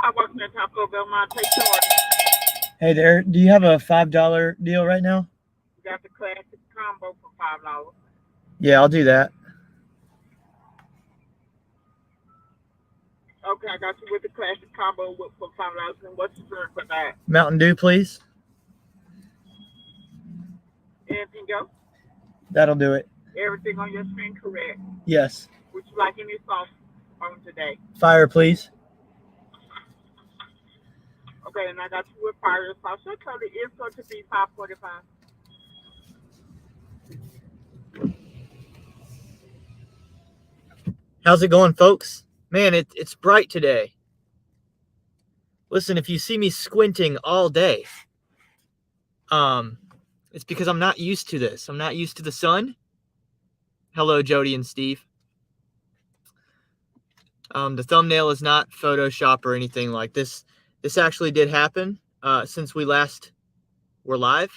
I work at Taco Bell. My take order. Hey there, do you have a $5 deal right now? You got the classic combo for $5. Yeah, I'll do that. Okay, I got you with the classic combo for $5. And what's the drink for that? Mountain Dew, please. Anything else? That'll do it. Everything on your screen correct? Yes. Would you like any sauce on today? Fire, please. Okay, and I got you with fire sauce. So total is going to be $5.45. How's it going, folks? Man, it's bright today. Listen, if you see me squinting all day, it's because I'm not used to this. I'm not used to the sun. Hello, Jody and Steve. The thumbnail is not Photoshop or anything like this. This actually did happen since we last were live.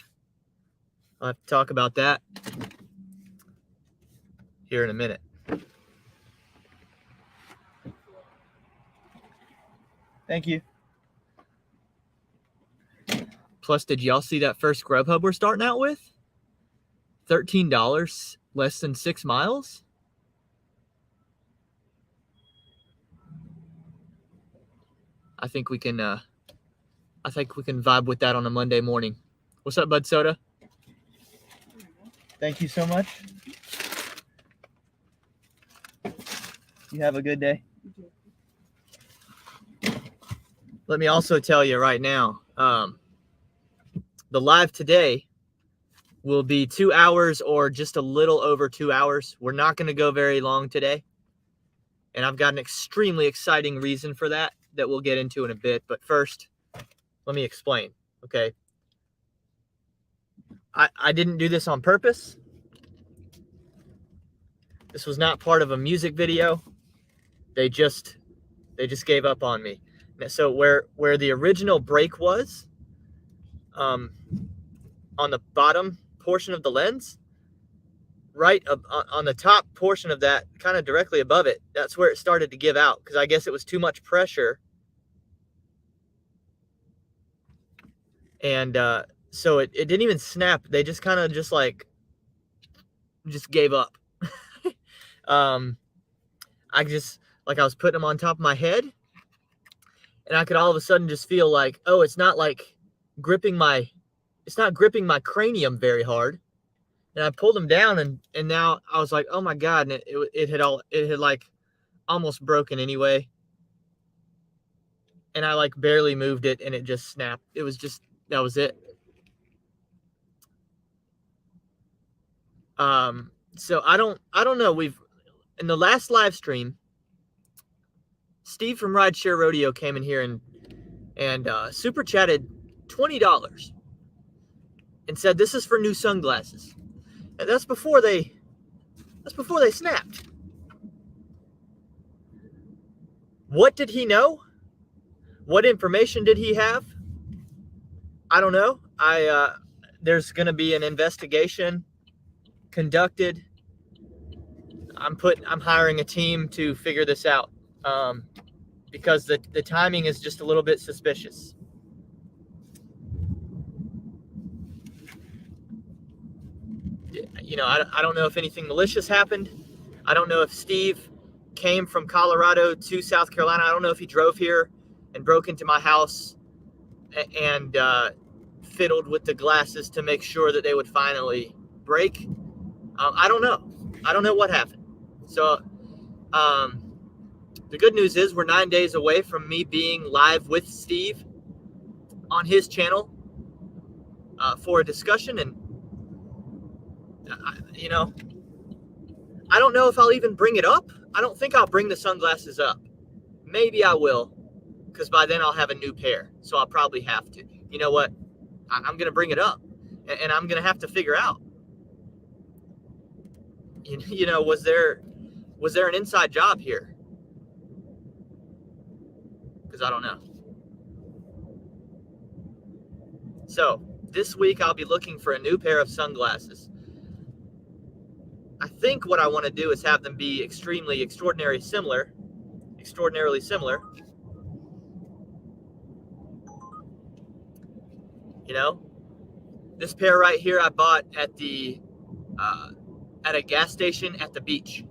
I'll have to talk about that here in a minute. Thank you. Plus, did y'all see that first Grubhub we're starting out with? $13, less than 6 miles. I think we can vibe with that on a Monday morning. What's up, Bud Soda? Thank you so much. You have a good day. Let me also tell you right now, the live today will be 2 hours or just a little over 2 hours. We're not going to go very long today. And I've got an extremely exciting reason for that we'll get into in a bit. But first, let me explain, okay? I didn't do this on purpose. This was not part of a music video. They just gave up on me. So where the original break was, on the bottom portion of the lens, right on the top portion of that, kind of directly above it, that's where it started to give out, because I guess it was too much pressure. And so it didn't even snap. They just kind of just gave up. I was putting them on top of my head, and I could all of a sudden just feel like, oh, it's not gripping my cranium very hard. And I pulled them down, and now I was like, oh my God. And it had like almost broken anyway. And I barely moved it, and it just snapped. That was it. So I don't know. In the last live stream, Steve from Rideshare Rodeo came in here and super chatted $20 and said, this is for new sunglasses. And that's before they snapped. What did he know? What information did he have? I don't know. There's going to be an investigation conducted. I'm hiring a team to figure this out, because the timing is just a little bit suspicious. I don't know if anything malicious happened. I don't know if Steve came from Colorado to South Carolina. I don't know if he drove here and broke into my house and fiddled with the glasses to make sure that they would finally break. I don't know. I don't know what happened. So the good news is we're 9 days away from me being live with Steve on his channel for a discussion. And, I don't know if I'll even bring it up. I don't think I'll bring the sunglasses up. Maybe I will, because by then I'll have a new pair. So I'll probably have to. You know what? I'm going to bring it up, and I'm going to have to figure out, was there an inside job here? Because I don't know. So this week I'll be looking for a new pair of sunglasses. I think what I want to do is have them be extraordinarily similar. You know, this pair right here I bought at a gas station at the beach.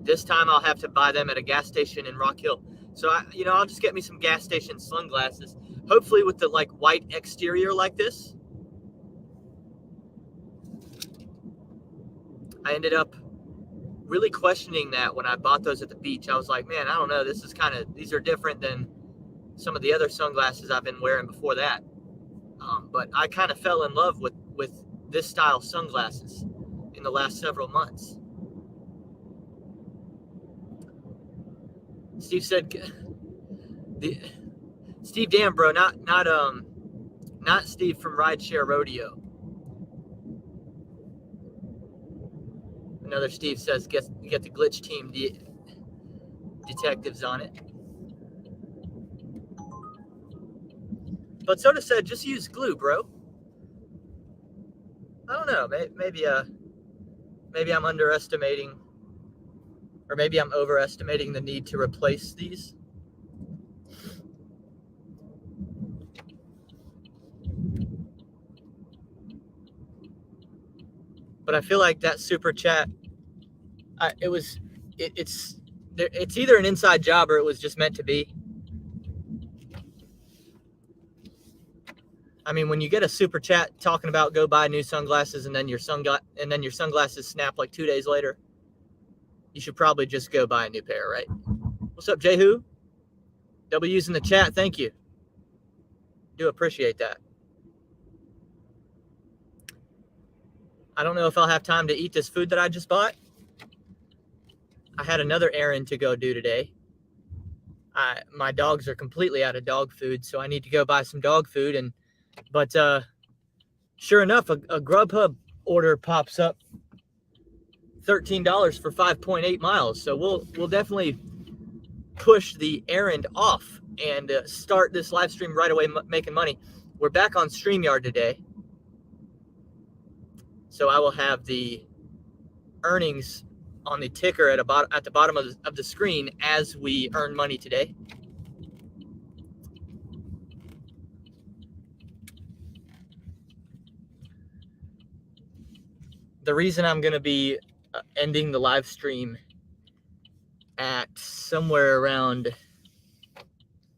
This time I'll have to buy them at a gas station in Rock Hill. So I'll just get me some gas station sunglasses, hopefully with the like white exterior like this. I ended up really questioning that when I bought those at the beach. I was like, man, I don't know. These are different than some of the other sunglasses I've been wearing before that. But I kind of fell in love with this style sunglasses in the last several months. Steve said, Steve Dambro, not Steve from Rideshare Rodeo. Another Steve says, get the glitch team detectives on it. But Soda said, just use glue, bro. I don't know. Maybe I'm underestimating, or maybe I'm overestimating the need to replace these. But I feel like that super chat, it's either an inside job or it was just meant to be. I mean, when you get a super chat talking about go buy new sunglasses and then your sunglasses snap like 2 days later, you should probably just go buy a new pair, right? What's up, Jehu? W's in the chat, thank you. Do appreciate that. I don't know if I'll have time to eat this food that I just bought. I had another errand to go do today. My dogs are completely out of dog food, so I need to go buy some dog food. But sure enough, a Grubhub order pops up, $13 for 5.8 miles. So we'll definitely push the errand off and start this live stream right away, making money. We're back on StreamYard today, so I will have the earnings on the ticker at the bottom of the screen as we earn money today. The reason I'm going to be ending the live stream at somewhere around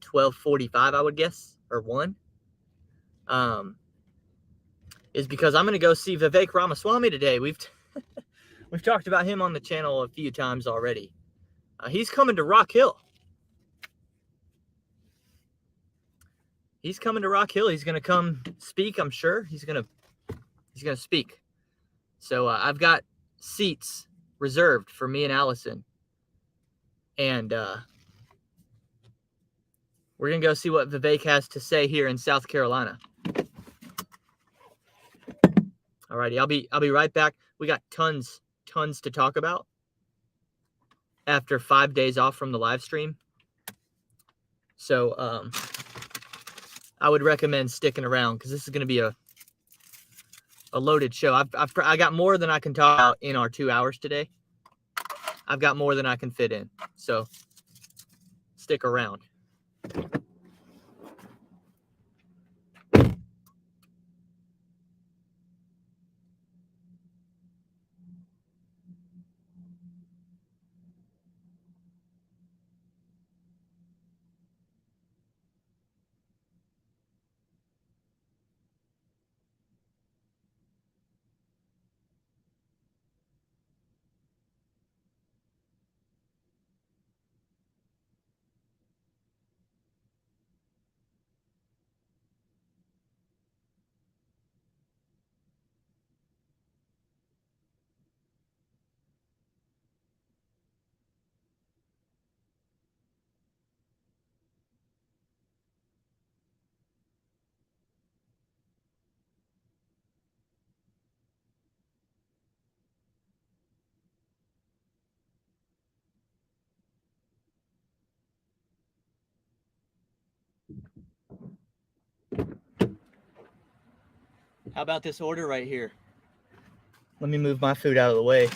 12:45, I would guess, or 1, is because I'm going to go see Vivek Ramaswamy today. We've talked about him on the channel a few times already. He's coming to Rock Hill. He's coming to Rock Hill. He's going to come speak, I'm sure. He's going to speak. So I've got seats reserved for me and Allison. And we're going to go see what Vivek has to say here in South Carolina. All righty, I'll be right back. We got tons to talk about after 5 days off from the live stream. So I would recommend sticking around because this is going to be a loaded show. I got more than I can talk about in our 2 hours today. I've got more than I can fit in. So stick around. How about this order right here? Let me move my food out of the way.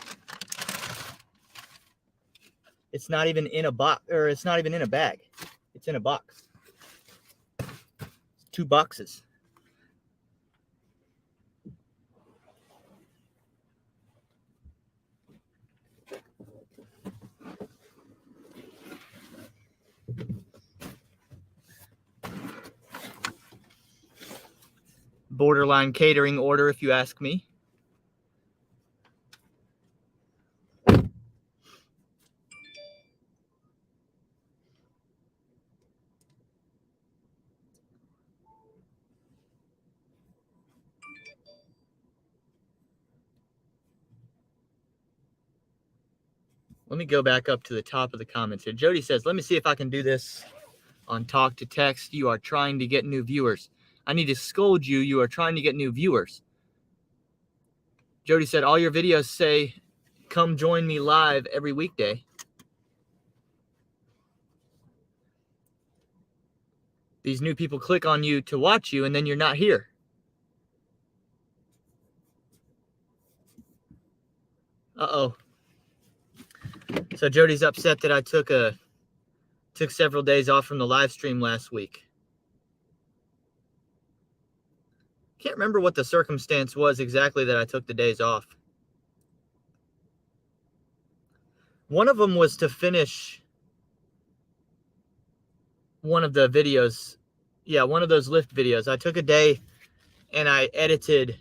It's not even in a box, or it's not even in a bag. It's in a box. 2 boxes. borderline catering order, if you ask me. Let me go back up to the top of the comments here. Jody says, let me see if I can do this on talk to text. You are trying to get new viewers. I need to scold you. You are trying to get new viewers. Jody said, all your videos say, come join me live every weekday. These new people click on you to watch you, and then you're not here. Uh-oh. So Jody's upset that I took several days off from the live stream last week. Can't remember what the circumstance was exactly that I took the days off. One of them was to finish one of the videos. Yeah, one of those lift videos. I took a day and I edited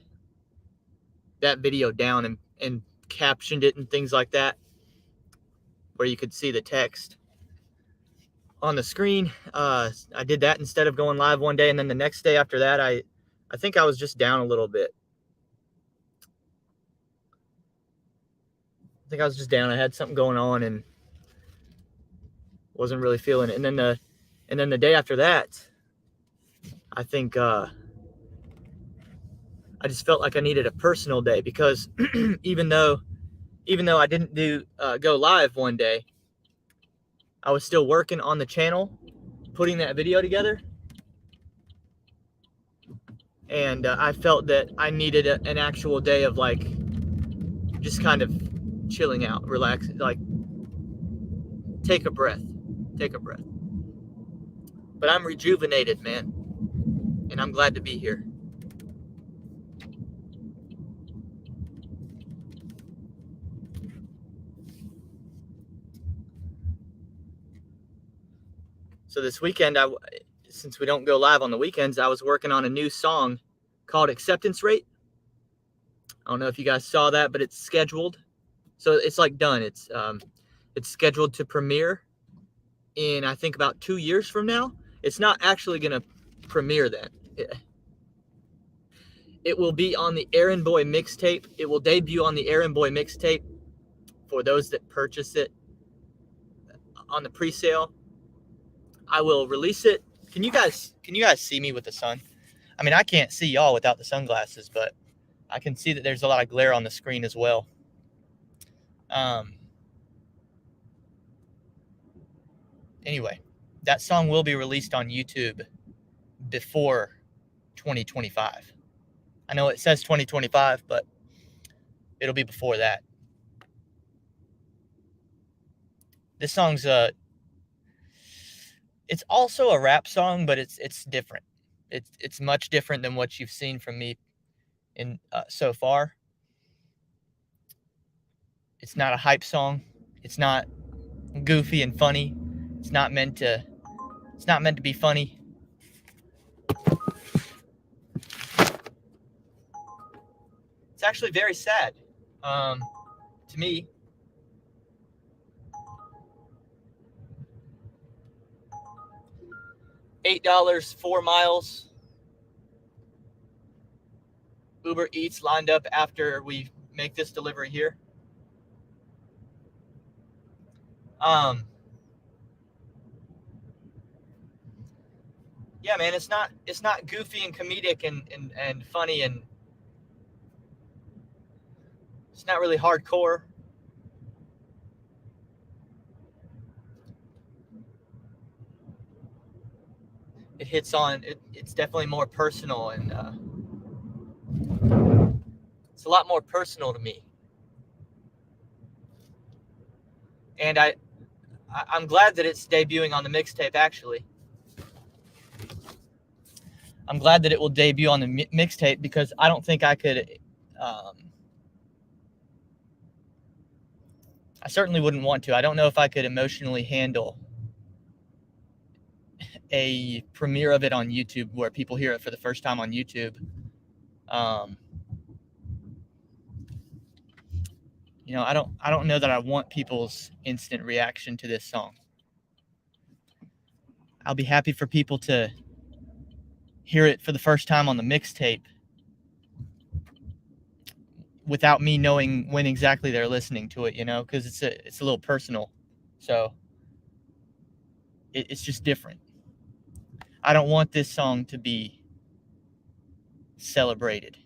that video down and captioned it and things like that, where you could see the text on the screen. I did that instead of going live one day, and then the next day after that, I think I was just down a little bit. I think I was just down. I had something going on and wasn't really feeling it. And then the day after that, I think I just felt like I needed a personal day, because even though I didn't go live one day, I was still working on the channel, putting that video together. And I felt that I needed an actual day of like just kind of chilling out, relaxing, like take a breath. But I'm rejuvenated, man. And I'm glad to be here. So this weekend, since we don't go live on the weekends, I was working on a new song called Acceptance Rate. I don't know if you guys saw that, but it's scheduled. So it's like done. It's scheduled to premiere in, I think, about 2 years from now. It's not actually going to premiere then. It will be on the Errand Boy mixtape. It will debut on the Errand Boy mixtape for those that purchase it on the pre-sale. I will release it. Can you guys see me with the sun? I mean, I can't see y'all without the sunglasses, but I can see that there's a lot of glare on the screen as well. Anyway, that song will be released on YouTube before 2025. I know it says 2025, but it'll be before that. This song's it's also a rap song, but it's different. It's much different than what you've seen from me in so far. It's not a hype song. It's not goofy and funny. It's not meant to be funny. It's actually very sad to me. $8, 4 miles. Uber Eats lined up after we make this delivery here. Yeah, man, it's not goofy and comedic and funny, and it's not really hardcore. It hits on it's definitely more personal, and it's a lot more personal to me. And I'm glad that it's debuting on the mixtape, actually. I'm glad that it will debut on the mixtape, because I don't think I could I certainly wouldn't want to. I don't know if I could emotionally handle a premiere of it on YouTube, where people hear it for the first time on YouTube, You know, I don't know that I want people's instant reaction to this song. I'll be happy for people to hear it for the first time on the mixtape without me knowing when exactly they're listening to it, you know, because it's a little personal. So it's just different. I don't want this song to be celebrated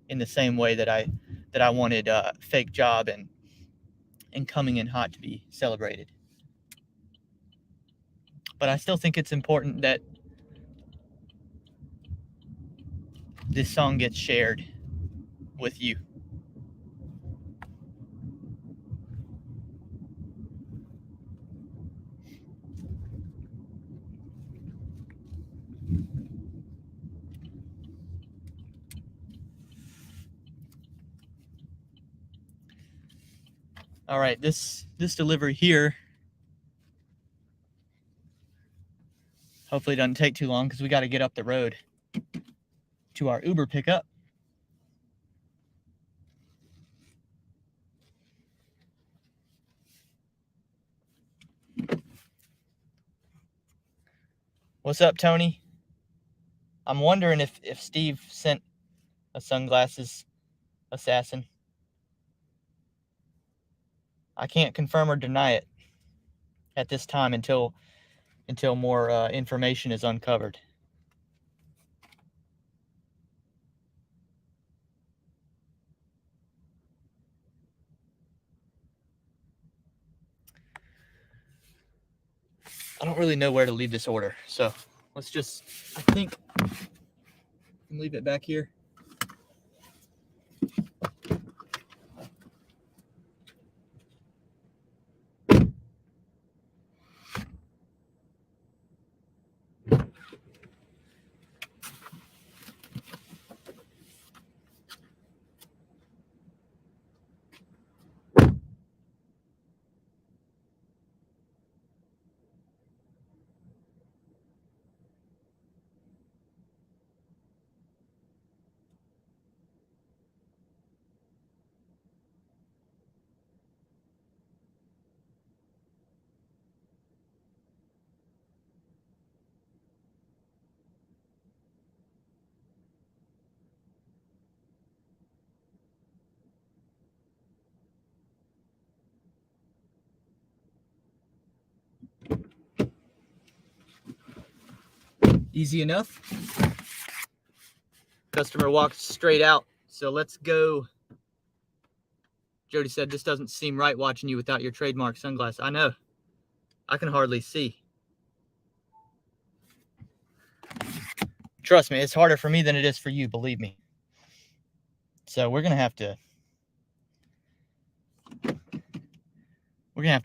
in the same way that I wanted Fake Job and Coming in Hot to be celebrated. But I still think it's important that this song gets shared with you. All right, this delivery here hopefully doesn't take too long because we got to get up the road to our Uber pickup. What's up, Tony? I'm wondering if Steve sent a sunglasses assassin. I can't confirm or deny it at this time until more information is uncovered. I don't really know where to leave this order, so let's just, I think, leave it back here. Easy enough. Customer walked straight out. So let's go. Jody said, this doesn't seem right watching you without your trademark sunglasses. I know. I can hardly see. Trust me, it's harder for me than it is for you, believe me. So we're going to have to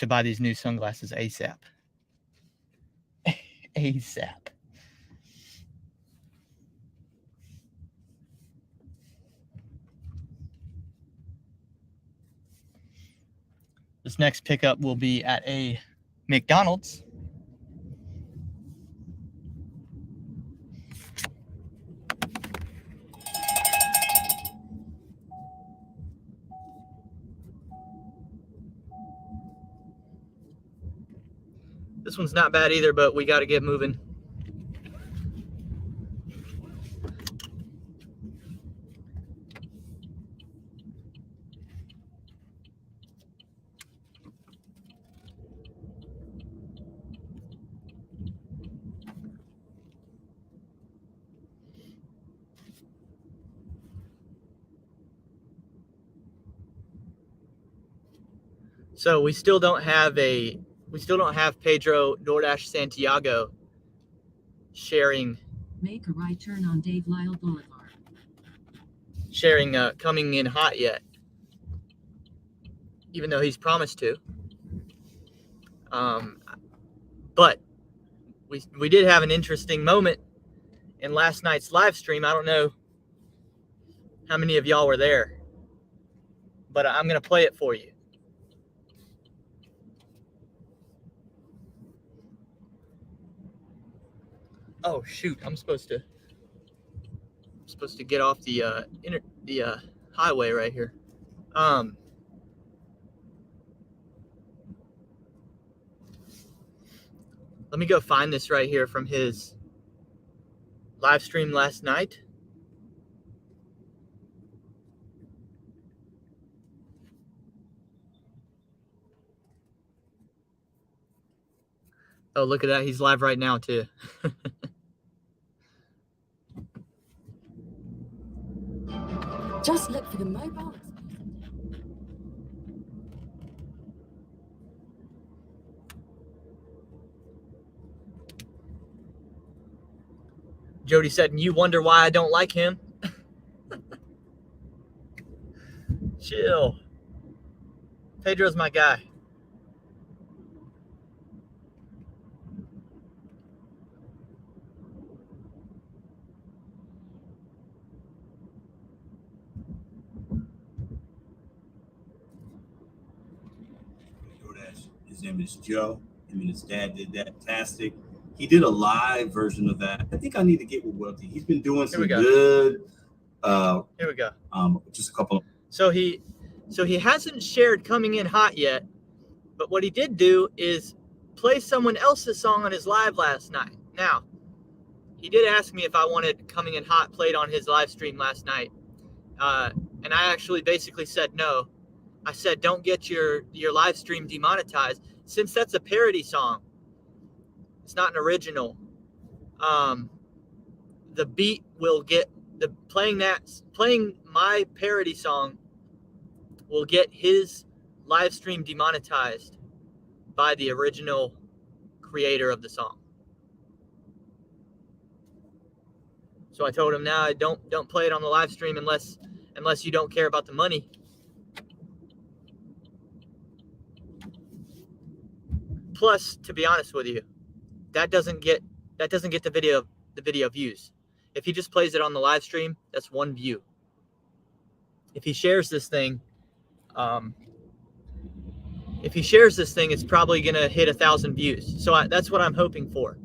buy these new sunglasses ASAP. ASAP. This next pickup will be at a McDonald's. This one's not bad either, but we got to get moving. So we still don't have Pedro DoorDash Santiago sharing. Make a right turn on Dave Lyle Boulevard. Sharing Coming in Hot yet, even though he's promised to. But we did have an interesting moment in last night's live stream. I don't know how many of y'all were there, but I'm going to play it for you. Oh shoot, I'm supposed to supposed to get off the highway right here. Let me go find this right here from his live stream last night. Oh, look at that. He's live right now, too. Just look for the mobile. Jody said, and you wonder why I don't like him? Chill. Pedro's my guy. DoorDash. His name is Joe. Him and his dad did that. Fantastic. He did a live version of that. I think I need to get with Wealthy. He's been doing some good. Here we go. Just a couple. So he hasn't shared Coming In Hot yet, but what he did do is play someone else's song on his live last night. Now, he did ask me if I wanted Coming In Hot played on his live stream last night, and I actually basically said no. I said don't get your live stream demonetized since that's a parody song. It's not an original. The beat will get playing my parody song will get his live stream demonetized by the original creator of the song. So I told him, "Now don't play it on the live stream unless you don't care about the money." Plus, to be honest with you, that doesn't get the video views. If he just plays it on the live stream, that's one view. If he shares this thing, it's probably gonna hit 1,000 views. So that's what I'm hoping for.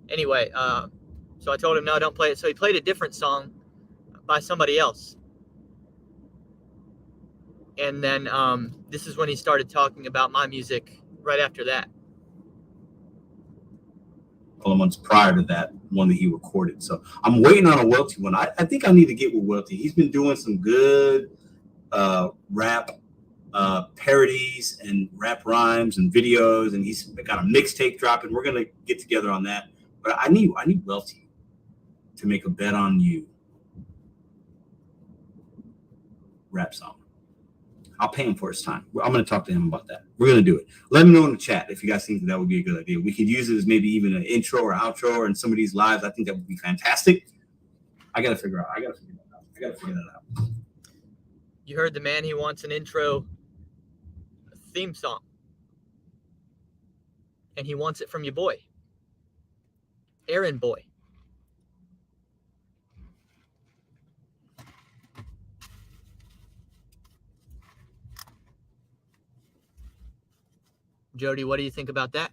Anyway, so I told him no, don't play it. So he played a different song by somebody else, and then this is when he started talking about my music. Right after that. A couple of months prior to that one that he recorded. So I'm waiting on a Welty one. I think I need to get with Welty. He's been doing some good rap parodies and rap rhymes and videos, and he's got a mixtape dropping. We're gonna get together on that. But I need Welty to make a Bet on You rap song. I'll pay him for his time. I'm going to talk to him about that. We're going to do it. Let me know in the chat if you guys think that would be a good idea. We could use it as maybe even an intro or outro in some of these lives. I think that would be fantastic. I got to figure that out. You heard the man. He wants an intro theme song. And he wants it from your boy, Aaron Boy. Jody, what do you think about that?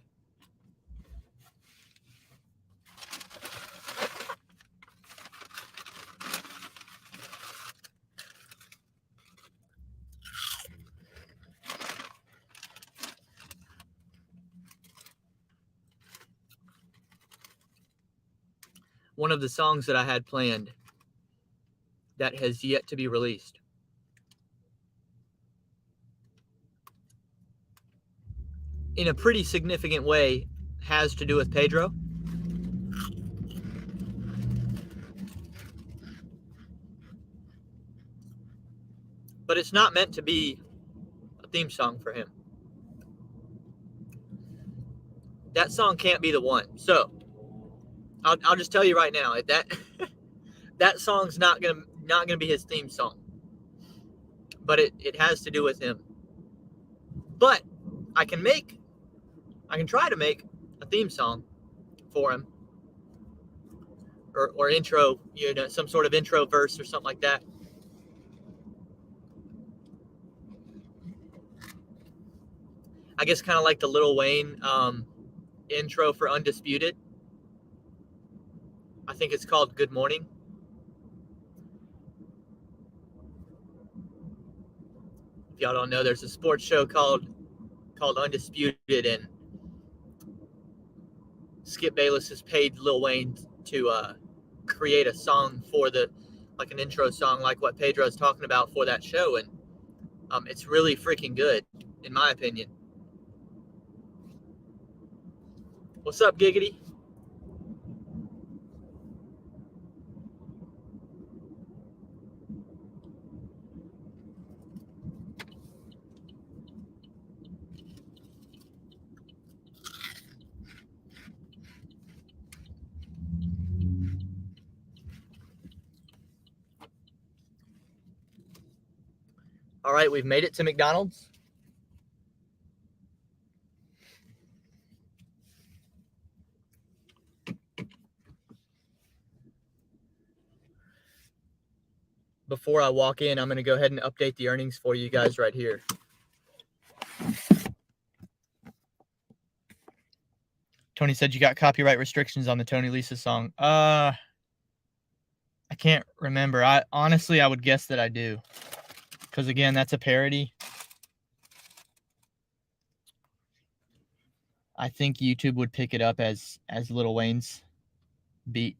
One of the songs that I had planned that has yet to be released. In a pretty significant way, has to do with Pedro. But it's not meant to be a theme song for him. That song can't be the one. So I'll just tell you right now, that song's not gonna be his theme song. But it has to do with him. But I can try to make a theme song for him, or intro, some sort of intro verse or something like that. I guess kind of like the Lil Wayne intro for Undisputed. I think it's called Good Morning. If y'all don't know, there's a sports show called Undisputed, and Skip Bayless has paid Lil Wayne to create a song for like an intro song, like what Pedro's talking about for that show, and it's really freaking good, in my opinion. What's up, Giggity? All right, we've made it to McDonald's. Before I walk in, I'm going to go ahead and update the earnings for you guys right here. Tony said you got copyright restrictions on the Tony Lisa song. I can't remember. I would guess that I do. Because again, that's a parody. I think YouTube would pick it up as Lil Wayne's beat.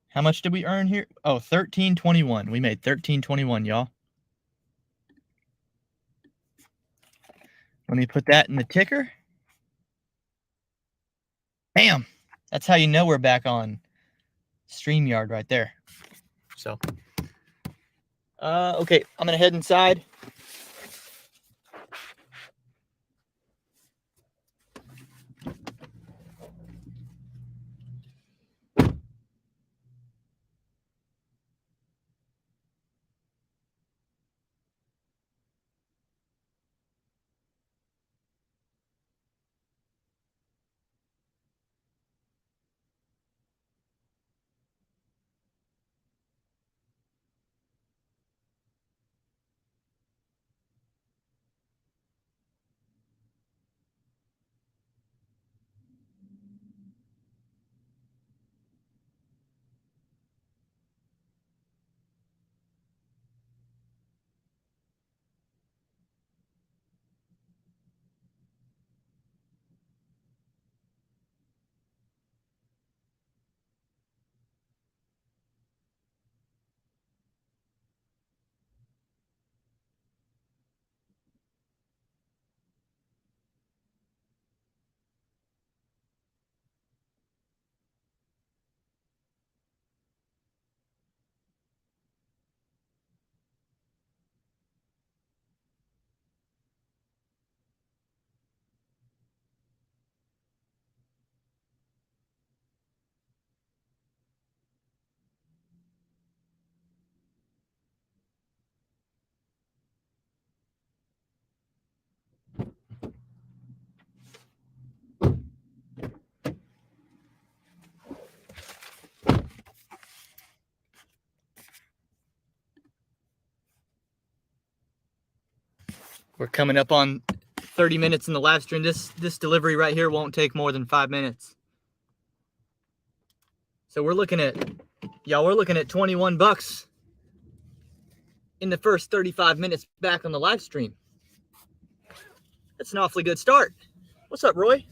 How much did we earn here? Oh, $13.21. We made $13.21, y'all. Let me put that in the ticker. Bam! That's how you know we're back on StreamYard right there. So, okay, I'm going to head inside. We're coming up on 30 minutes in the live stream. This delivery right here won't take more than 5 minutes. So we're looking at 21 bucks in the first 35 minutes back on the live stream. That's an awfully good start. What's up, Roy?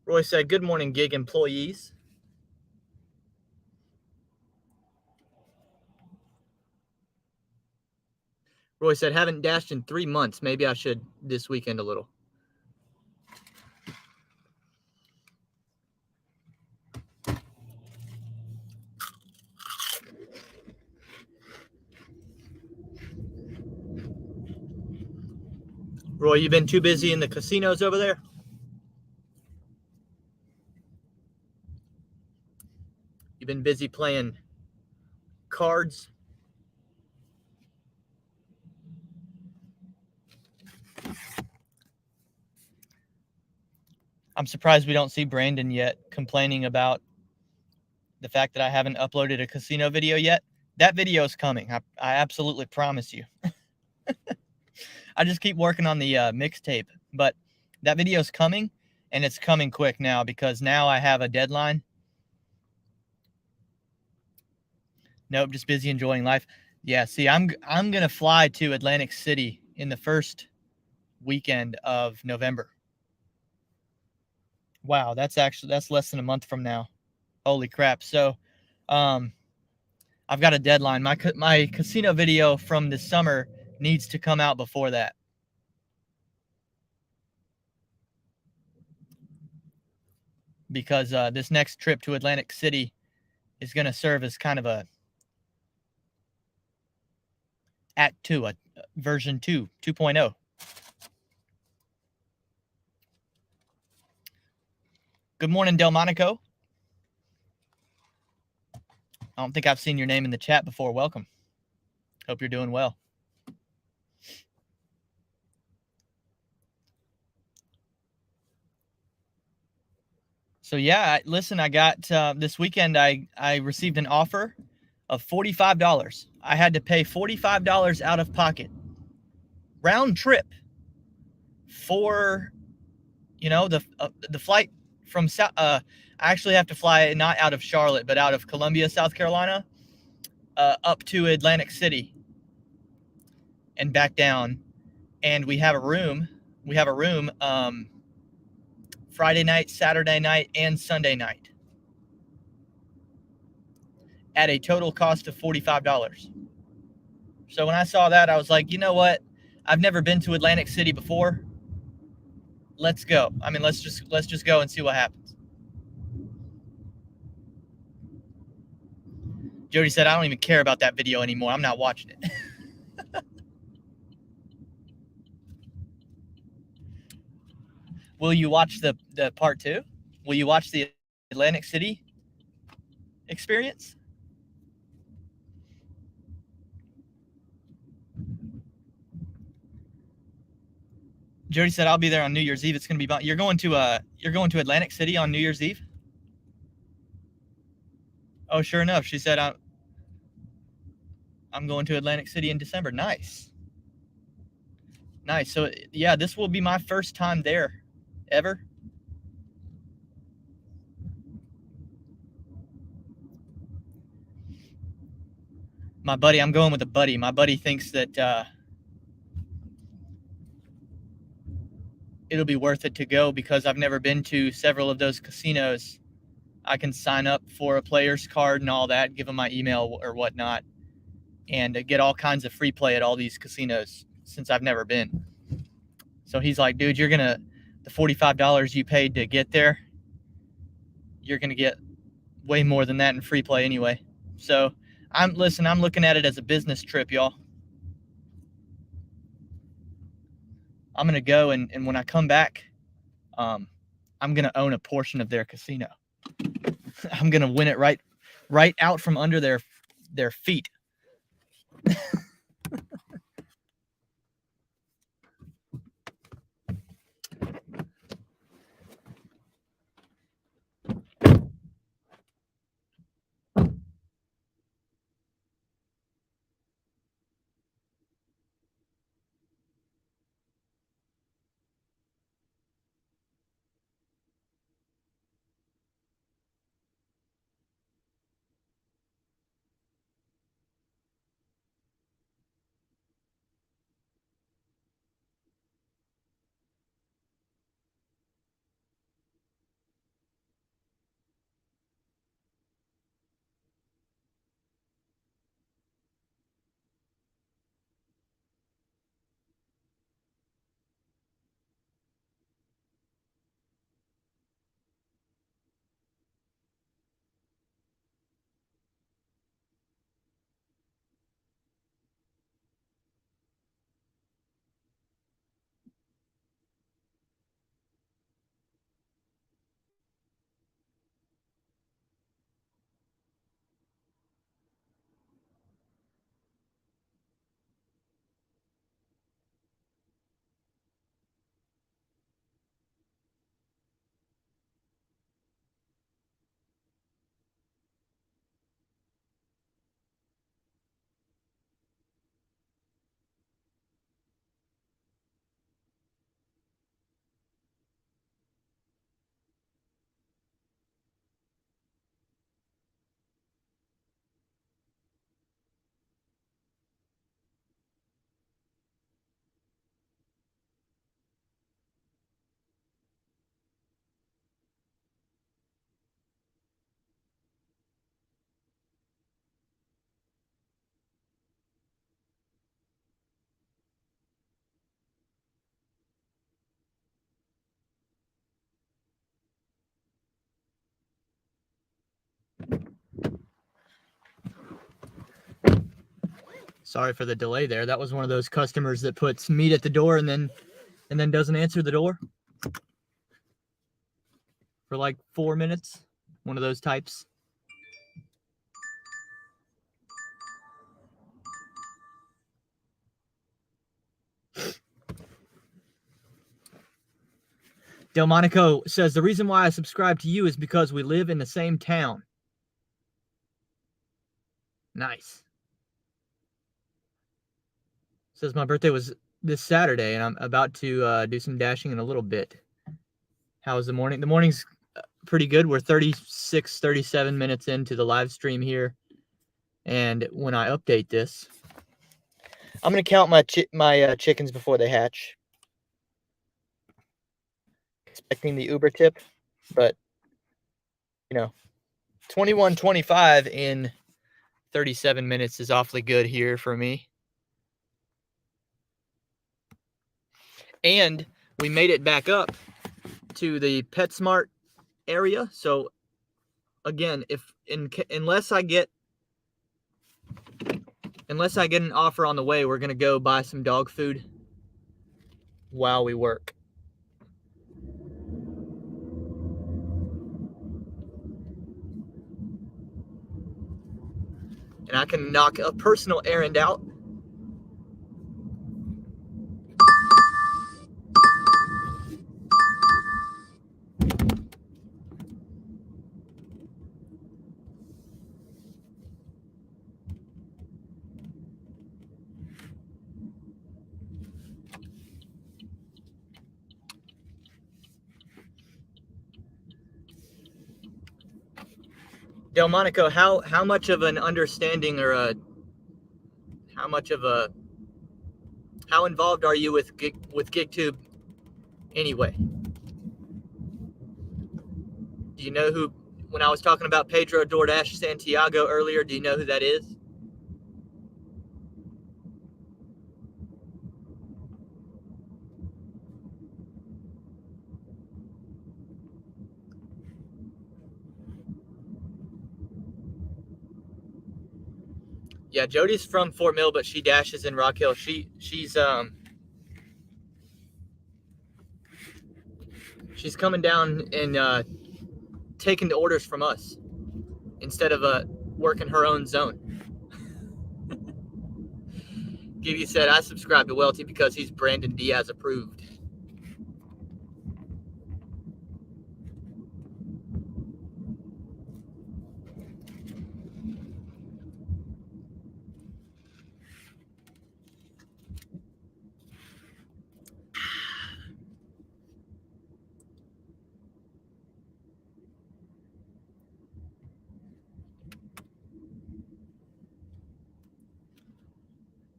Roy said, good morning, gig employees. Roy said, haven't dashed in 3 months. Maybe I should this weekend a little. Roy, you been too busy in the casinos over there? You've been busy playing cards? I'm surprised we don't see Brandon yet complaining about the fact that I haven't uploaded a casino video yet. That video is coming. I absolutely promise you. I just keep working on the mixtape, but that video is coming, and it's coming quick now because now I have a deadline. Nope, just busy enjoying life. Yeah, see, I'm gonna fly to Atlantic City in the first weekend of November. Wow, that's less than a month from now. Holy crap! So, I've got a deadline. My casino video from this summer needs to come out before that. Because this next trip to Atlantic City is going to serve as kind of a Act 2, a version 2, 2.0. Good morning, Delmonico. I don't think I've seen your name in the chat before. Welcome. Hope you're doing well. So yeah, listen, I got this weekend, I received an offer of $45. I had to pay $45 out of pocket, round trip, for, you know, the flight from I actually have to fly not out of Charlotte, but out of Columbia, South Carolina, up to Atlantic City and back down. And we have a room. Friday night, Saturday night, and Sunday night at a total cost of $45. So when I saw that, I was like, you know what? I've never been to Atlantic City before. Let's go. I mean, let's just go and see what happens. Jody said, I don't even care about that video anymore. I'm not watching it. Will you watch the part 2? Will you watch the Atlantic City experience? Jody said, I'll be there on New Year's Eve. It's going to be, you're going to Atlantic City on New Year's Eve? Oh, sure enough. She said, I'm going to Atlantic City in December. Nice. Nice. So yeah, this will be my first time there ever. My buddy, I'm going with a buddy. My buddy thinks that it'll be worth it to go because I've never been to several of those casinos. I can sign up for a player's card and all that, give them my email or whatnot, and get all kinds of free play at all these casinos since I've never been. So he's like, dude, the $45 you paid to get there, you're going to get way more than that in free play anyway. So I'm looking at it as a business trip, y'all. I'm going to go, and when I come back, I'm going to own a portion of their casino. I'm going to win it right out from under their feet. Sorry for the delay there. That was one of those customers that puts meat at the door and then doesn't answer the door for like 4 minutes. One of those types. Delmonico says, the reason why I subscribe to you is because we live in the same town. Nice. Says my birthday was this Saturday, and I'm about to do some dashing in a little bit. How's the morning? The morning's pretty good. We're 36, 37 minutes into the live stream here. And when I update this, I'm going to count my chickens before they hatch. Expecting the Uber tip, but, 21:25 in 37 minutes is awfully good here for me. And we made it back up to the PetSmart area. So again, unless I get an offer on the way, we're going to go buy some dog food while we work. And I can knock a personal errand out. Delmonico, how much of an understanding or how involved are you with GigTube anyway? Do you know who, when I was talking about Pedro DoorDash Santiago earlier, do you know who that is? Yeah, Jody's from Fort Mill, but she dashes in Rock Hill. She's coming down and taking the orders from us instead of working her own zone. Gibby said, I subscribe to Welty because he's Brandon Diaz approved.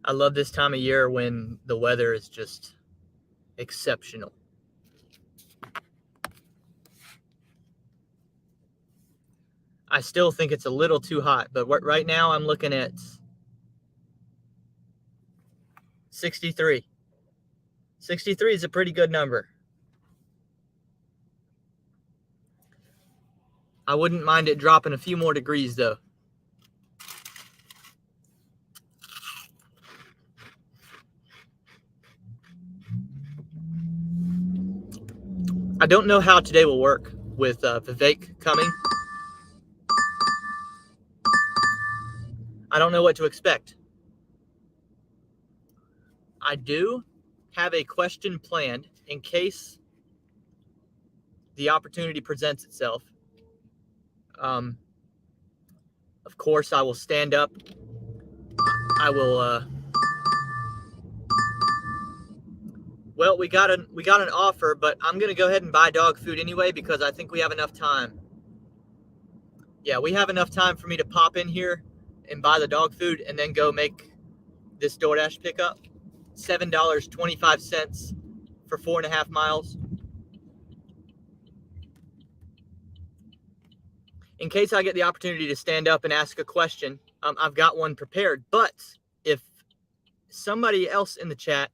I love this time of year when the weather is just exceptional. I still think it's a little too hot, but right now I'm looking at 63. 63 is a pretty good number. I wouldn't mind it dropping a few more degrees, though. I don't know how today will work with Vivek coming. I don't know what to expect. I do have a question planned in case the opportunity presents itself. Of course, I will stand up. I will. Well, we got an offer, but I'm gonna go ahead and buy dog food anyway because I think we have enough time. Yeah, we have enough time for me to pop in here and buy the dog food and then go make this DoorDash pickup. $7.25 for 4.5 miles. In case I get the opportunity to stand up and ask a question, I've got one prepared. But if somebody else in the chat,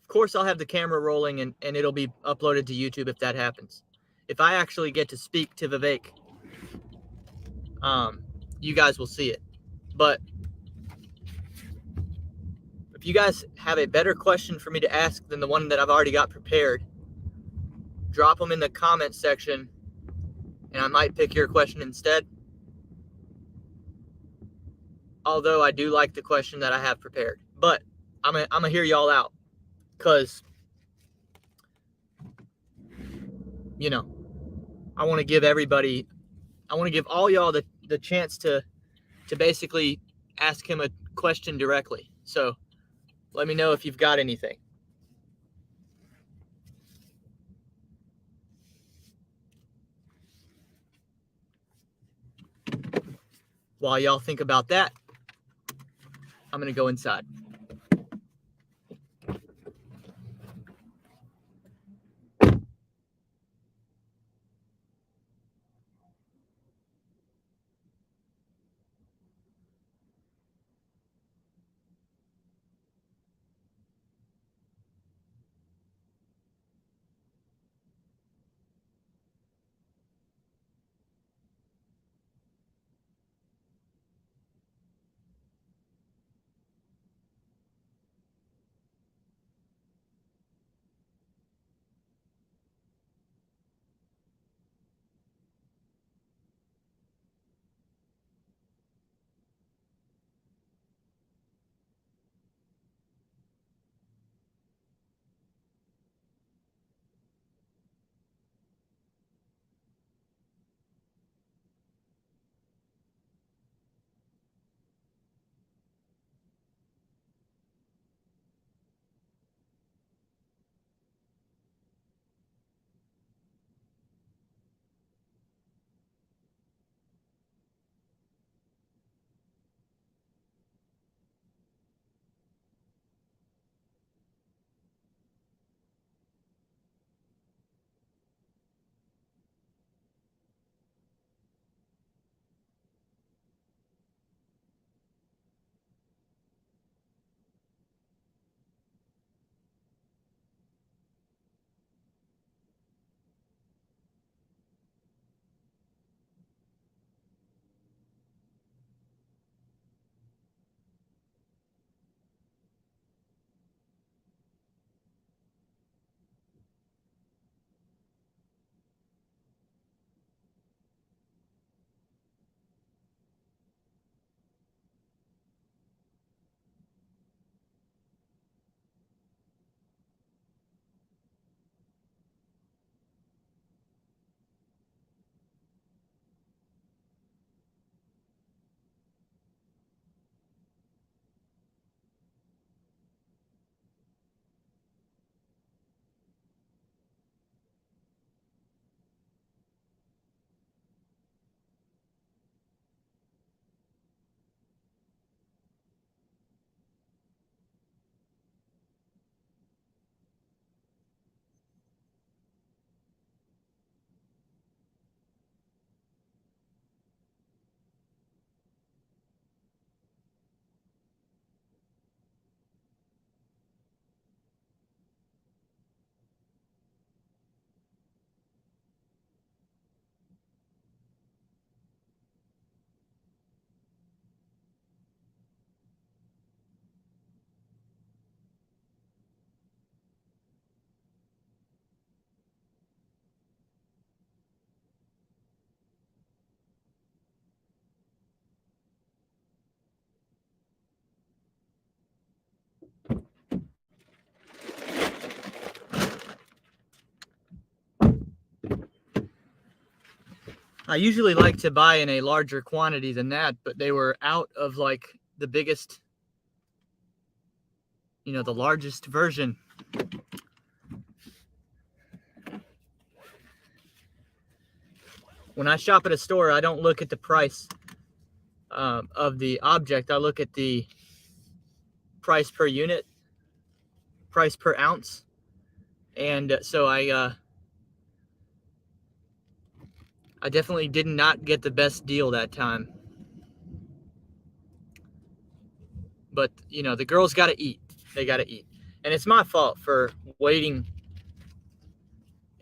of course, I'll have the camera rolling and it'll be uploaded to YouTube if that happens. If I actually get to speak to Vivek, you guys will see it. But you guys have a better question for me to ask than the one that I've already got prepared, drop them in the comment section, and I might pick your question instead. Although I do like the question that I have prepared. But I'm gonna hear y'all out, because, you know, I want to give all y'all the chance to basically ask him a question directly. So let me know if you've got anything. While y'all think about that, I'm going to go inside. I usually like to buy in a larger quantity than that, but they were out of like the biggest, the largest version. When I shop at a store, I don't look at the price of the object. I look at the price per unit, price per ounce. And so I definitely did not get the best deal that time. But, the girls got to eat. They got to eat. And it's my fault for waiting.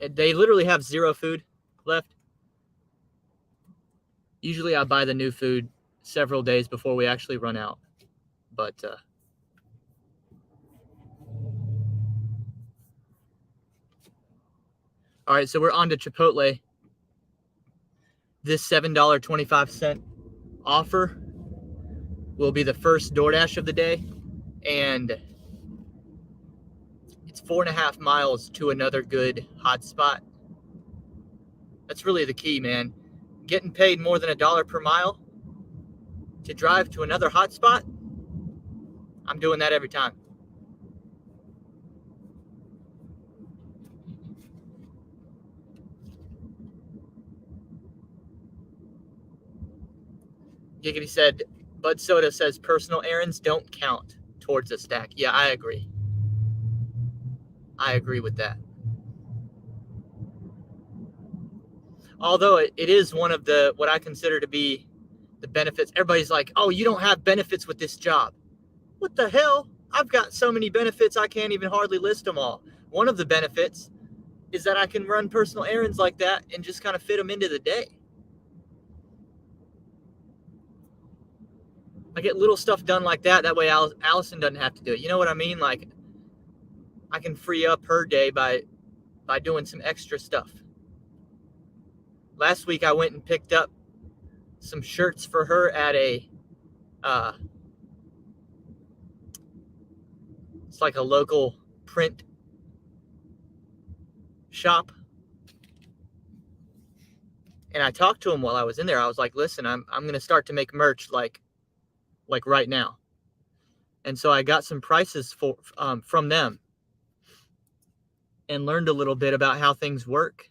They literally have zero food left. Usually I buy the new food several days before we actually run out. But All right, so we're on to Chipotle. This $7.25 offer will be the first DoorDash of the day, and it's 4.5 miles to another good hotspot. That's really the key, man. Getting paid more than $1 per mile to drive to another hotspot, I'm doing that every time. Giggity said, Bud Soda says personal errands don't count towards a stack. Yeah, I agree. I agree with that. Although it is one of the, what I consider to be the benefits. Everybody's like, oh, you don't have benefits with this job. What the hell? I've got so many benefits, I can't even hardly list them all. One of the benefits is that I can run personal errands like that and just kind of fit them into the day. I get little stuff done like that. That way Allison doesn't have to do it. You know what I mean? Like, I can free up her day by doing some extra stuff. Last week I went and picked up some shirts for her at a it's like a local print shop. And I talked to him while I was in there. I was like, listen, I'm going to start to make merch like right now. And so I got some prices from them and learned a little bit about how things work.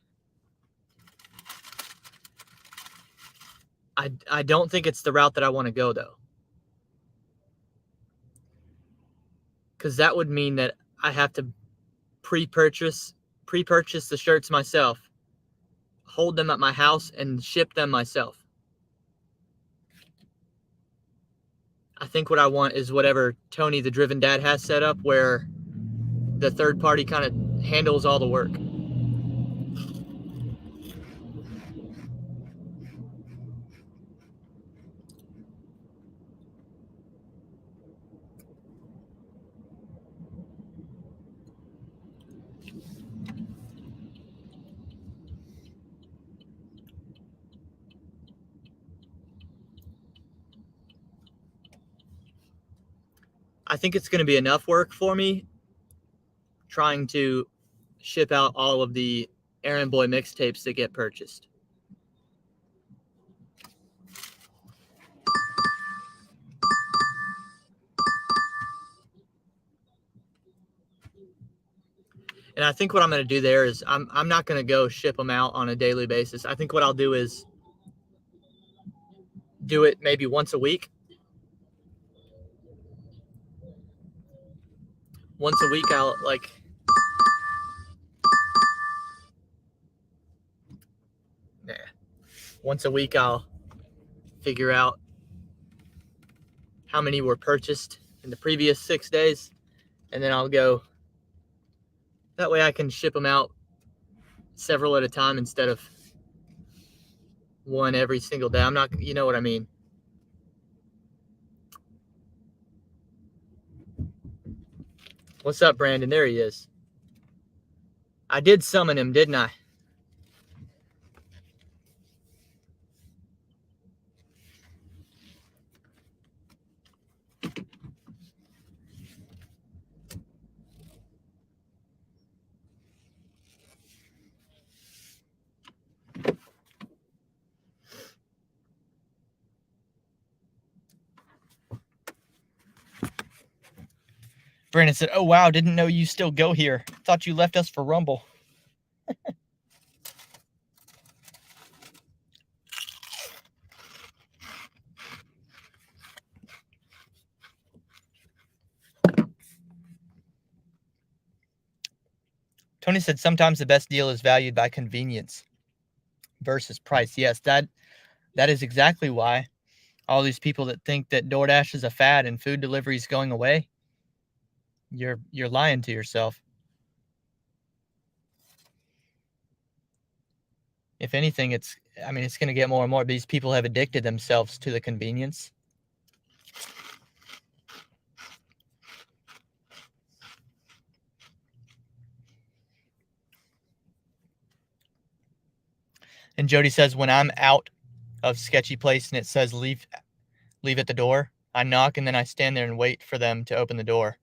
I don't think it's the route that I want to go, though. Because that would mean that I have to pre-purchase the shirts myself, hold them at my house, and ship them myself. I think what I want is whatever Tony, the Driven Dad, has set up, where the third party kind of handles all the work. I think it's going to be enough work for me trying to ship out all of the Errand Boy mixtapes that get purchased. And I think what I'm going to do there is I'm not going to go ship them out on a daily basis. I think what I'll do is do it maybe once a week. Once a week, I'll once a week, I'll figure out how many were purchased in the previous 6 days, and then I'll go. That way I can ship them out several at a time instead of one every single day. I'm not, you know what I mean. What's up, Brandon? There he is. I did summon him, didn't I? Brandon said, oh, wow, didn't know you still go here. Thought you left us for Rumble. Tony said sometimes the best deal is valued by convenience versus price. Yes, that is exactly why all these people that think that DoorDash is a fad and food delivery is going away, you're lying to yourself. If anything, it's going to get more and more. These people have addicted themselves to the convenience. And Jody says, when I'm out of sketchy place and it says leave at the door, I knock and then I stand there and wait for them to open the door.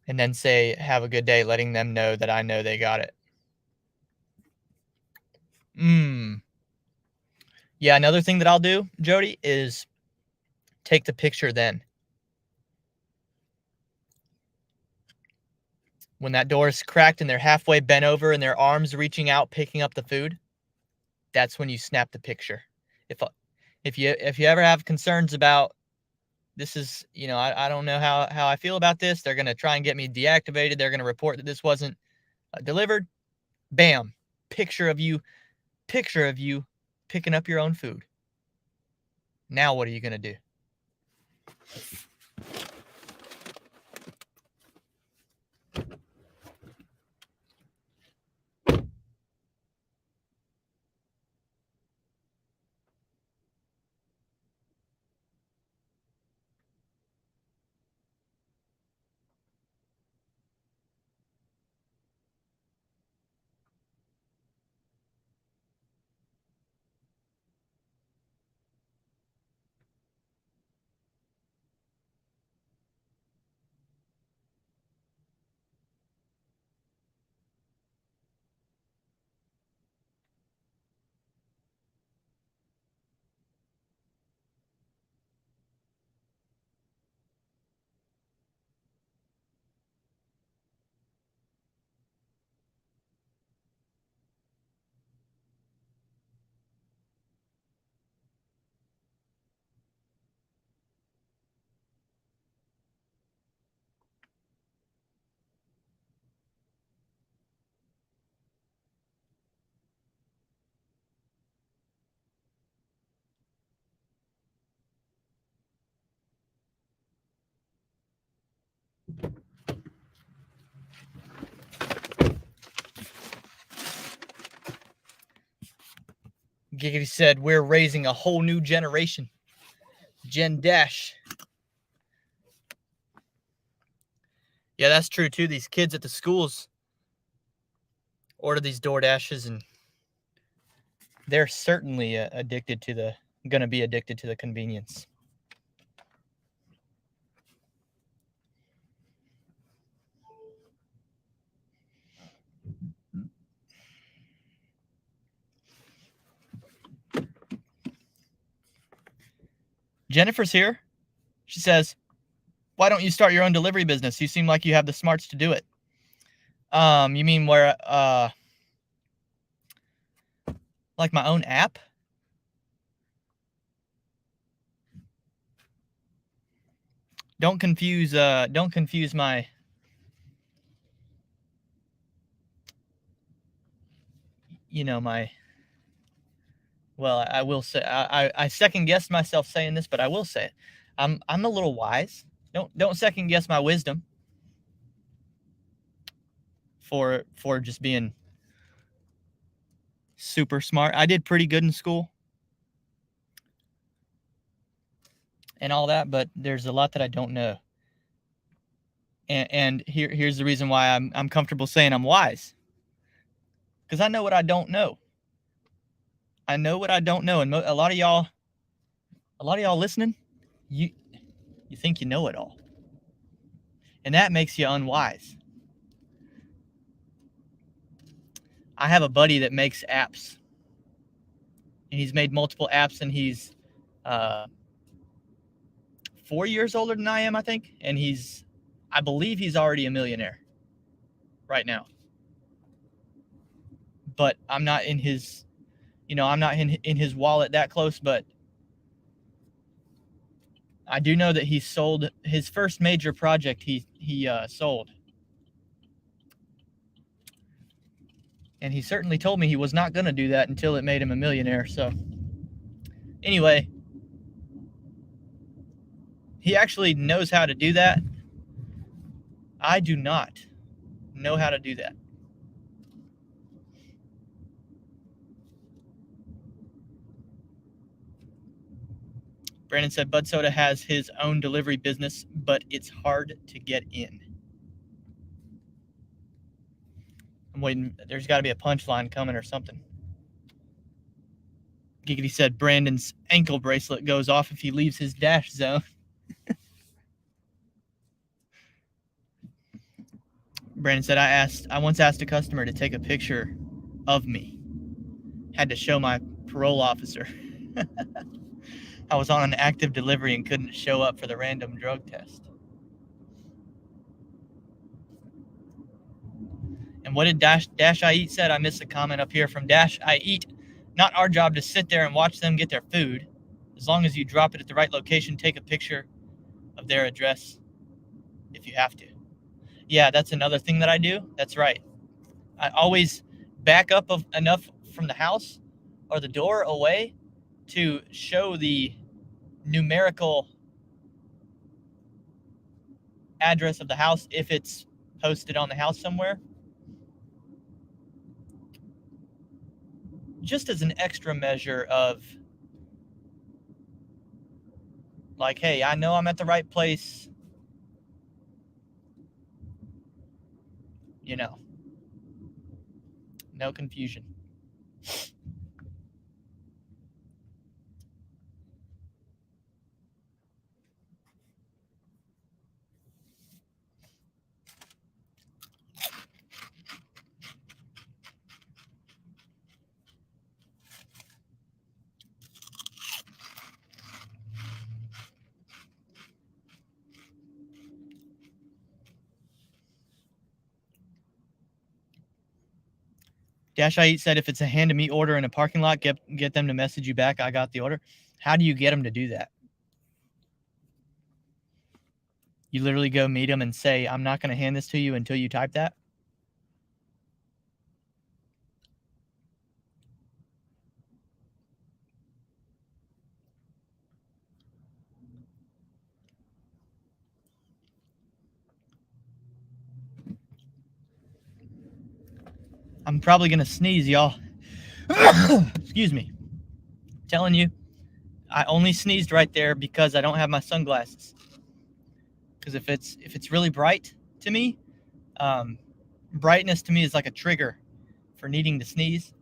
And then say, have a good day, letting them know that I know they got it. Yeah, another thing that I'll do, Jody, is take the picture then. When that door is cracked and they're halfway bent over and their arms reaching out, picking up the food, that's when you snap the picture. If you ever have concerns about this is, I don't know how I feel about this, they're going to try and get me deactivated, they're going to report that this wasn't delivered, bam, picture of you picking up your own food. Now what are you going to do? Giggity said, we're raising a whole new generation. Gen Dash. Yeah, that's true too. These kids at the schools order these DoorDashes and they're certainly going to be addicted to the convenience. Jennifer's here. She says, why don't you start your own delivery business? You seem like you have the smarts to do it. You mean where, like my own app? Don't confuse my, well, I will say, I second guessed myself saying this, but I will say it. I'm a little wise. Don't second guess my wisdom for just being super smart. I did pretty good in school and all that, but there's a lot that I don't know. And here's the reason why I'm comfortable saying I'm wise. Because I know what I don't know. I know what I don't know, and a lot of y'all listening, you think you know it all, and that makes you unwise. I have a buddy that makes apps, and he's made multiple apps, and he's 4 years older than I am, I think, and I believe he's already a millionaire right now. But I'm not in his, I'm not in his wallet that close, but I do know that he sold his first major project. He sold, and he certainly told me he was not going to do that until it made him a millionaire. So anyway, he actually knows how to do that. I do not know how to do that. Brandon said Bud Soda has his own delivery business, but it's hard to get in. I'm waiting. There's got to be a punchline coming or something. Giggity said Brandon's ankle bracelet goes off if he leaves his dash zone. Brandon said, I once asked a customer to take a picture of me. Had to show my parole officer. I was on an active delivery and couldn't show up for the random drug test. And what did Dash I Eat said? I missed a comment up here from Dash I Eat. Not our job to sit there and watch them get their food. As long as you drop it at the right location, take a picture of their address if you have to. Yeah, that's another thing that I do. That's right. I always back up enough from the house or the door away to show the numerical address of the house if it's posted on the house somewhere. Just as an extra measure of like, hey, I know I'm at the right place. You know, no confusion. Dash I Eat said if it's a hand-to-me order in a parking lot, get them to message you back, I got the order. How do you get them to do that? You literally go meet them and say, I'm not going to hand this to you until you type that? I'm probably going to sneeze, y'all. Excuse me. I'm telling you, I only sneezed right there because I don't have my sunglasses. Because if it's really bright to me, brightness to me is like a trigger for needing to sneeze.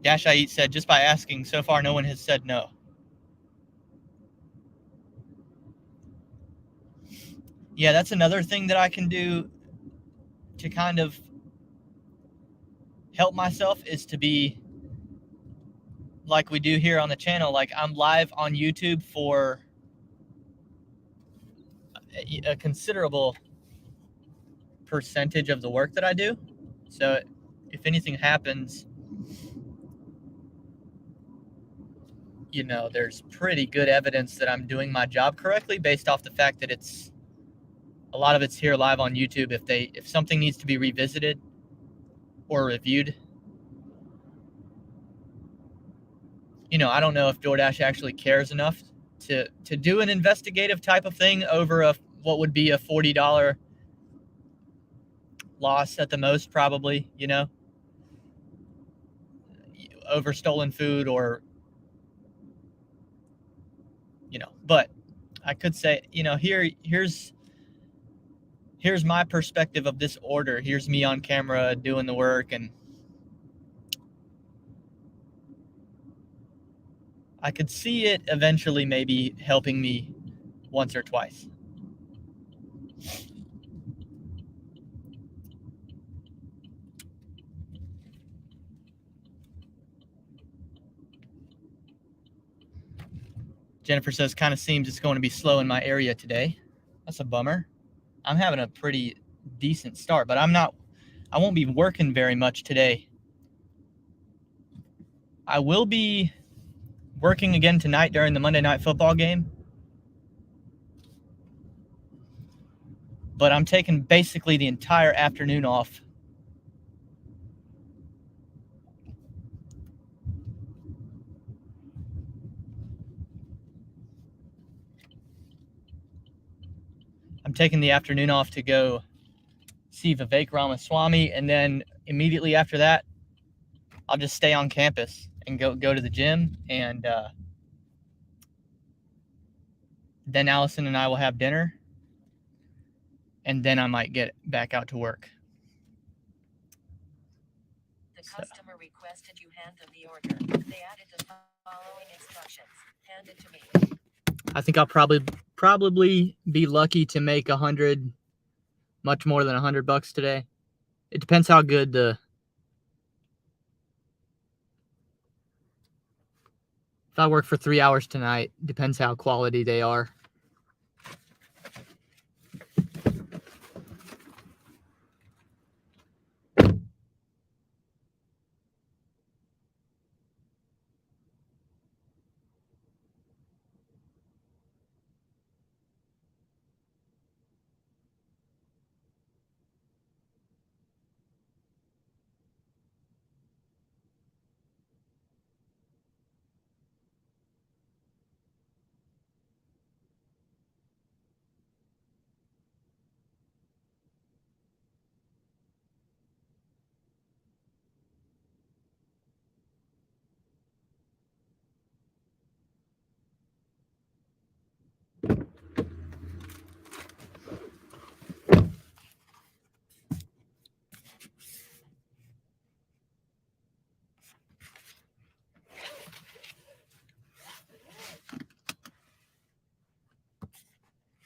Dash I Eat said, just by asking, so far no one has said no. Yeah, that's another thing that I can do to kind of help myself is to be like we do here on the channel. Like I'm live on YouTube for a considerable percentage of the work that I do. So if anything happens, you know, there's pretty good evidence that I'm doing my job correctly based off the fact that a lot of it's here live on YouTube. If something needs to be revisited or reviewed, you know, I don't know if DoorDash actually cares enough to do an investigative type of thing over what would be a $40 loss at the most, probably, you know, over stolen food or, you know, but I could say, you know, here's my perspective of this order. Here's me on camera doing the work, and I could see it eventually maybe helping me once or twice. Jennifer says, kind of seems it's going to be slow in my area today. That's a bummer. I'm having a pretty decent start, but I won't be working very much today. I will be working again tonight during the Monday Night Football game. But I'm taking basically the entire afternoon off. I'm taking the afternoon off to go see Vivek Ramaswamy, and then immediately after that, I'll just stay on campus and go to the gym, and then Allison and I will have dinner, and then I might get back out to work. The customer requested you hand them the order. They added the following instructions. Hand it to me. I think I'll probably be lucky to make 100, much more than $100 today. It depends how good if I work for 3 hours tonight, depends how quality they are.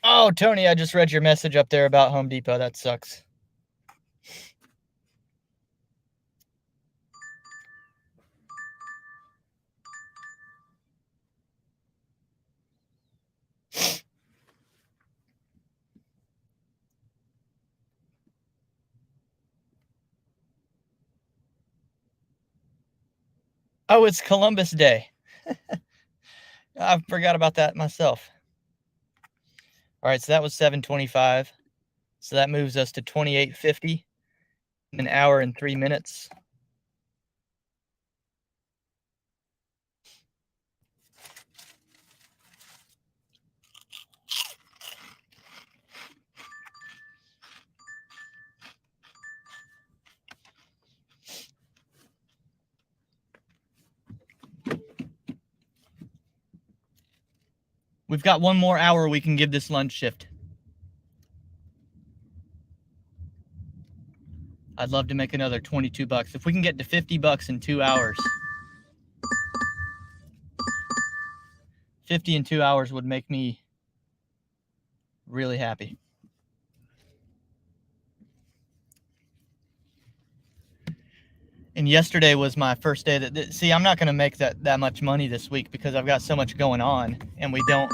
Oh, Tony, I just read your message up there about Home Depot. That sucks. Oh, it's Columbus Day. I forgot about that myself. All right, so that was 7:25. So that moves us to 28:50, an hour and 3 minutes. We've got one more hour we can give this lunch shift. I'd love to make another $22. If we can get to $50 in 2 hours. 50 in 2 hours would make me really happy. And yesterday was my first day that, see, I'm not going to make that much money this week because I've got so much going on, and we don't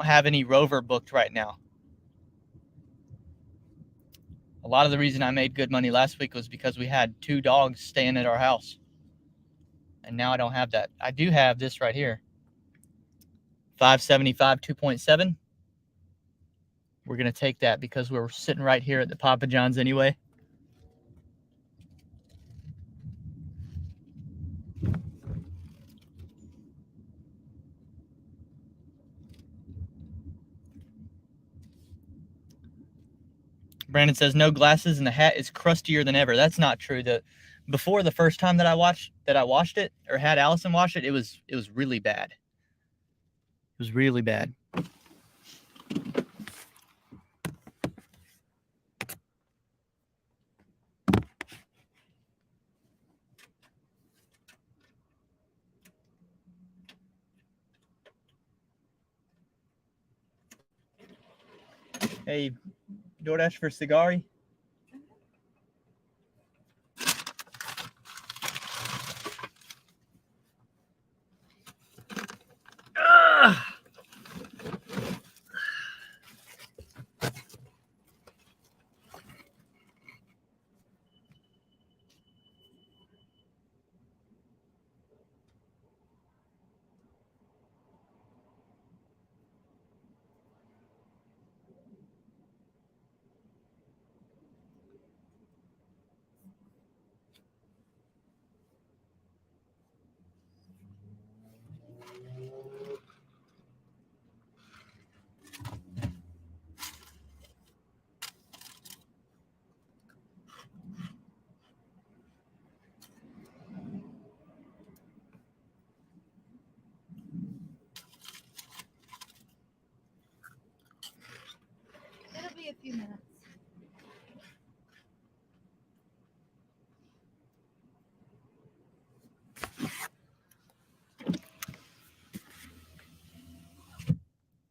have any Rover booked right now. A lot of the reason I made good money last week was because we had 2 dogs staying at our house. And now I don't have that. I do have this right here. 575 2.7. We're going to take that because we're sitting right here at the Papa John's anyway. Brandon says no glasses and the hat is crustier than ever. That's not true. Before the first time that I washed it or had Allison wash it, it was really bad. It was really bad. Hey, DoorDash for Cigari?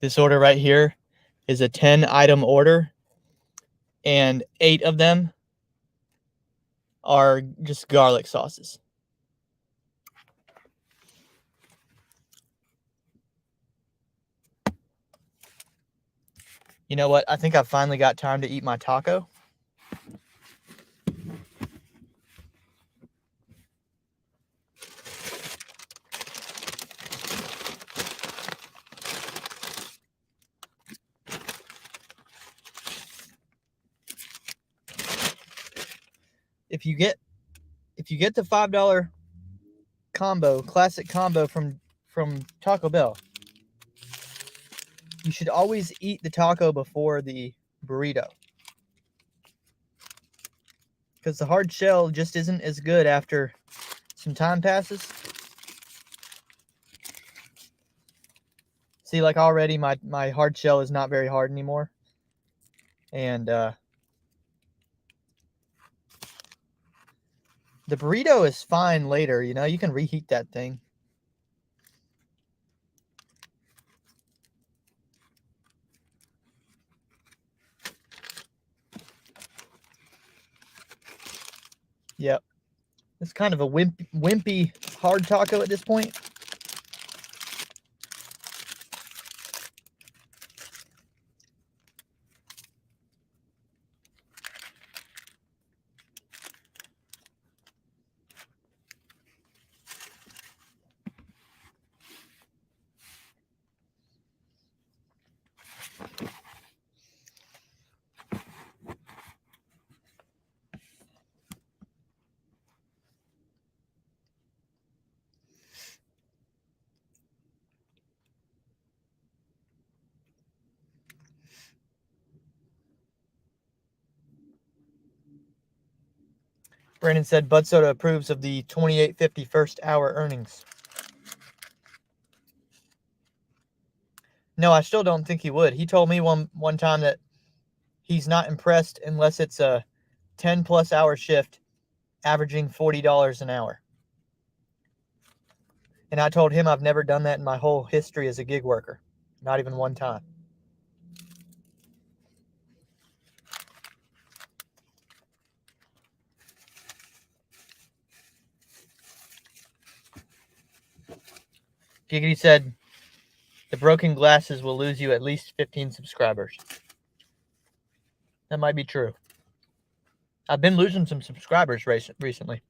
This order right here is a 10-item order, and 8 of them are just garlic sauces. You know what? I think I finally got time to eat my taco. If you get the $5 combo, classic combo from Taco Bell, you should always eat the taco before the burrito, because the hard shell just isn't as good after some time passes. See, like already my hard shell is not very hard anymore, and the burrito is fine later. You know, you can reheat that thing. Yep. It's kind of a wimpy hard taco at this point. Brandon said Bud Soda approves of the 28.50 first hour earnings. No, I still don't think he would. He told me one time that he's not impressed unless it's a 10+ hour shift averaging $40 an hour. And I told him I've never done that in my whole history as a gig worker. Not even one time. Giggity said, the broken glasses will lose you at least 15 subscribers. That might be true. I've been losing some subscribers recently.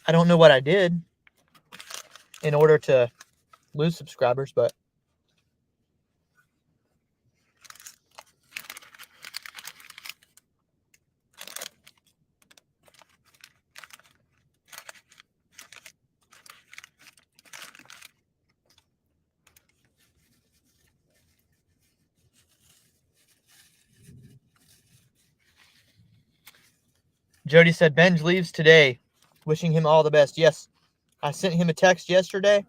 I don't know what I did in order to lose subscribers, but Jody said Benj leaves today. Wishing him all the best. Yes, I sent him a text yesterday.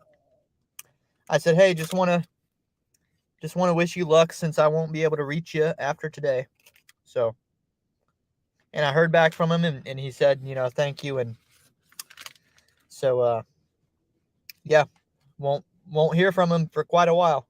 I said, hey, just want to wish you luck since I won't be able to reach you after today. So, and I heard back from him, and he said, thank you. And so, yeah, won't hear from him for quite a while.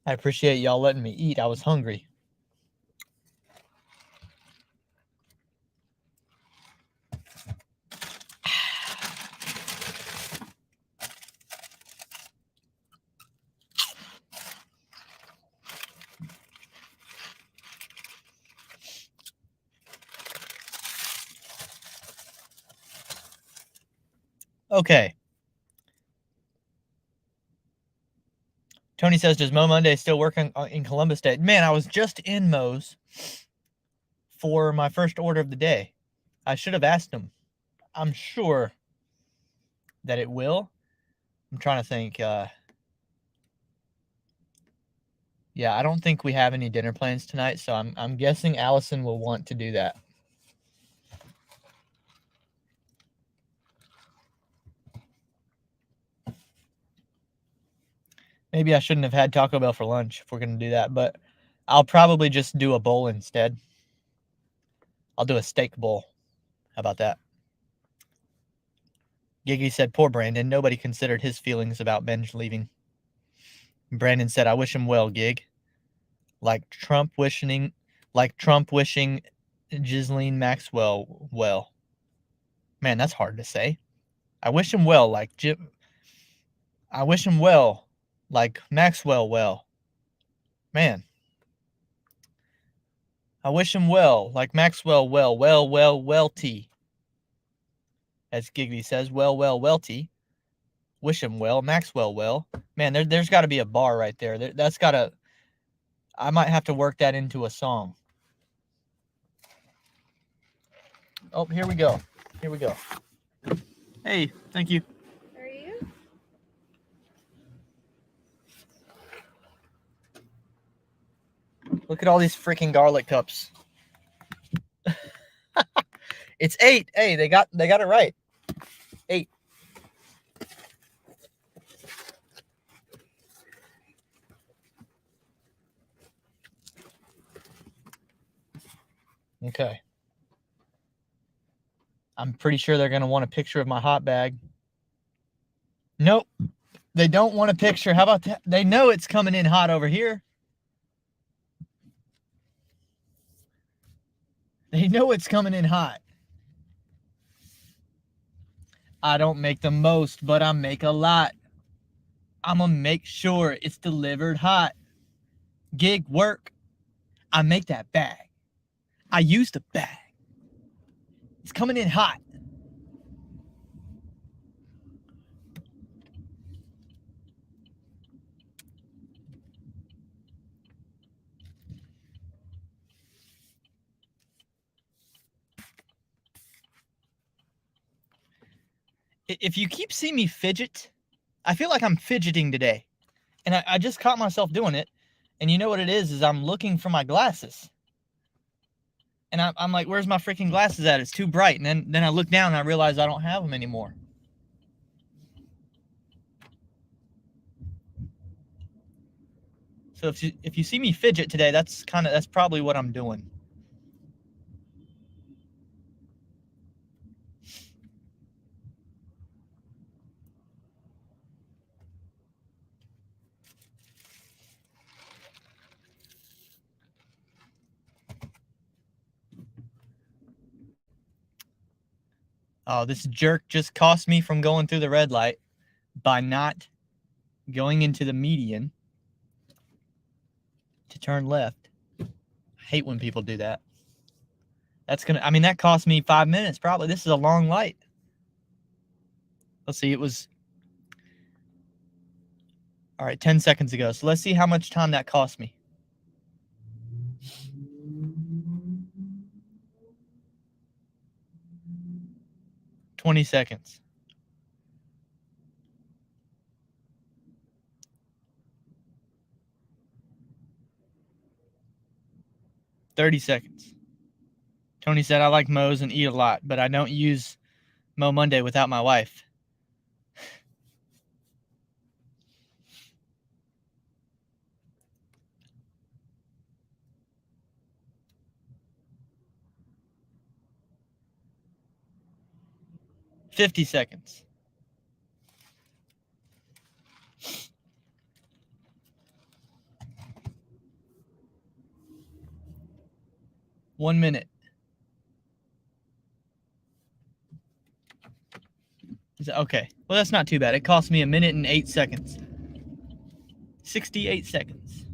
I appreciate y'all letting me eat. I was hungry. Okay. Tony says, does Mo Monday still work in Columbus Day? Man, I was just in Mo's for my first order of the day. I should have asked him. I'm sure that it will. I'm trying to think. Yeah, I don't think we have any dinner plans tonight, so I'm guessing Allison will want to do that. Maybe I shouldn't have had Taco Bell for lunch if we're going to do that, but I'll probably just do a bowl instead. I'll do a steak bowl. How about that? Giggy said, poor Brandon. Nobody considered his feelings about Benj leaving. Brandon said, I wish him well, Gig. Like Trump wishing Ghislaine Maxwell well. Man, that's hard to say. I wish him well, I wish him well, like Maxwell well. Man. I wish him well, like Maxwell well, welty. As Giggity says, welty. Wish him well, Maxwell well. Man, there's got to be a bar right there. That's got to... I might have to work that into a song. Oh, here we go. Here we go. Hey, thank you. How are you? Look at all these freaking garlic cups. It's 8. Hey, they got it right. 8. Okay. I'm pretty sure they're going to want a picture of my hot bag. Nope. They don't want a picture. How about that? They know it's coming in hot over here. They know it's coming in hot. I don't make the most, but I make a lot. I'm going to make sure it's delivered hot. Gig work. I make that bag. I use the bag. It's coming in hot. If you keep seeing me fidget, I feel like I'm fidgeting today. And I just caught myself doing it. And you know what it is I'm looking for my glasses. And I'm like, where's my freaking glasses at? It's too bright. And then I look down and I realize I don't have them anymore. So if you see me fidget today, that's probably what I'm doing. Oh, this jerk just cost me from going through the red light by not going into the median to turn left. I hate when people do that. That cost me 5 minutes probably. This is a long light. Let's see, it was... All right, 10 seconds ago. So let's see how much time that cost me. $20 seconds. $30 seconds. Tony said, I like Mo's and eat a lot, but I don't use Mo Monday without my wife. $50 seconds. One minute. Okay. Well, that's not too bad. It cost me 1 minute and 8 seconds. 68 seconds.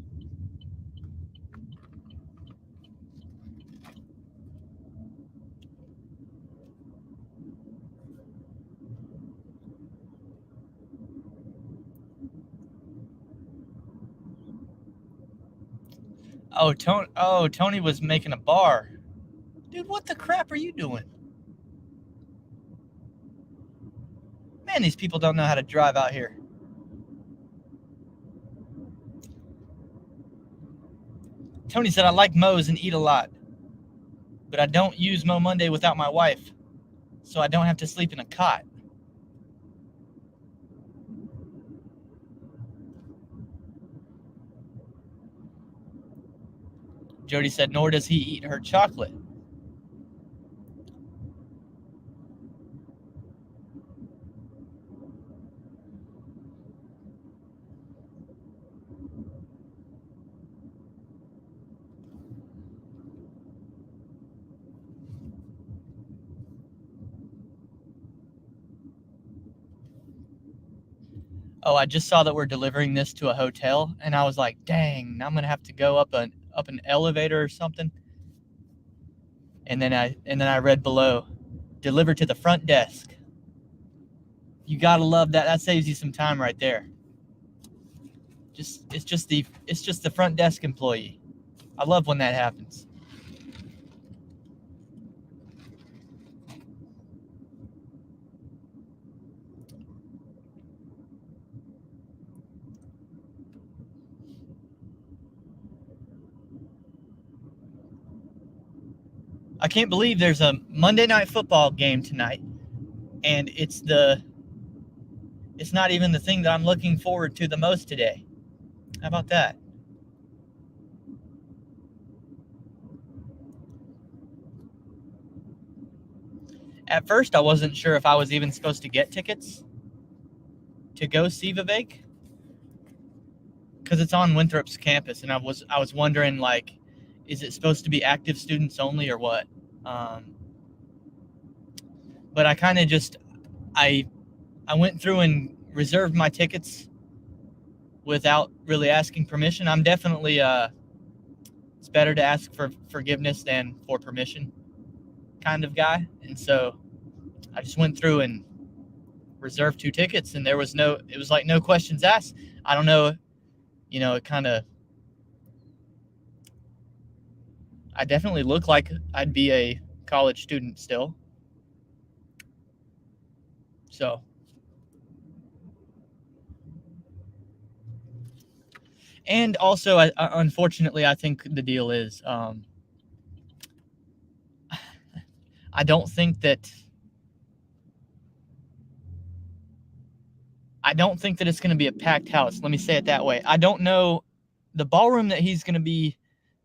Oh, Tony was making a bar. Dude, what the crap are you doing? Man, these people don't know how to drive out here. Tony said, I like Moe's and eat a lot, but I don't use Mo Monday without my wife, so I don't have to sleep in a cot. Jody said, nor does he eat her chocolate. Oh, I just saw that we're delivering this to a hotel, and I was like, dang, I'm gonna have to go up an elevator or something. And then I read below, deliver to the front desk. You gotta love that. That saves you some time right there. It's just the front desk employee. I love when that happens. I can't believe there's a Monday Night Football game tonight, and it's not even the thing that I'm looking forward to the most today. How about that? At first, I wasn't sure if I was even supposed to get tickets to go see Vivek, because it's on Winthrop's campus, and I was wondering, like, is it supposed to be active students only or what? But I kind of just I went through and reserved my tickets without really asking permission. I'm definitely it's better to ask for forgiveness than for permission kind of guy, and so I just went through and reserved 2 tickets, and it was like no questions asked. I don't know, it kind of, I definitely look like I'd be a college student still. So, and also, unfortunately, I think the deal is, I don't think that it's going to be a packed house. Let me say it that way. I don't know the ballroom that he's going to be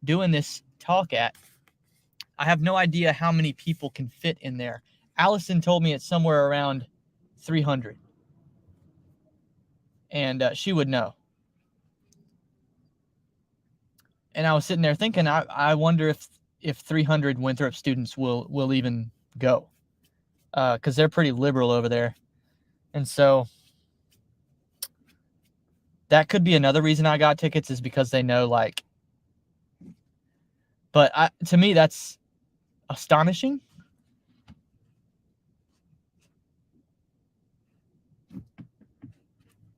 doing this talk at. I have no idea how many people can fit in there. Allison told me it's somewhere around 300. And she would know. And I was sitting there thinking, I wonder if 300 Winthrop students will even go. Because they're pretty liberal over there. And so that could be another reason I got tickets, is because they know, like, but to me, that's astonishing.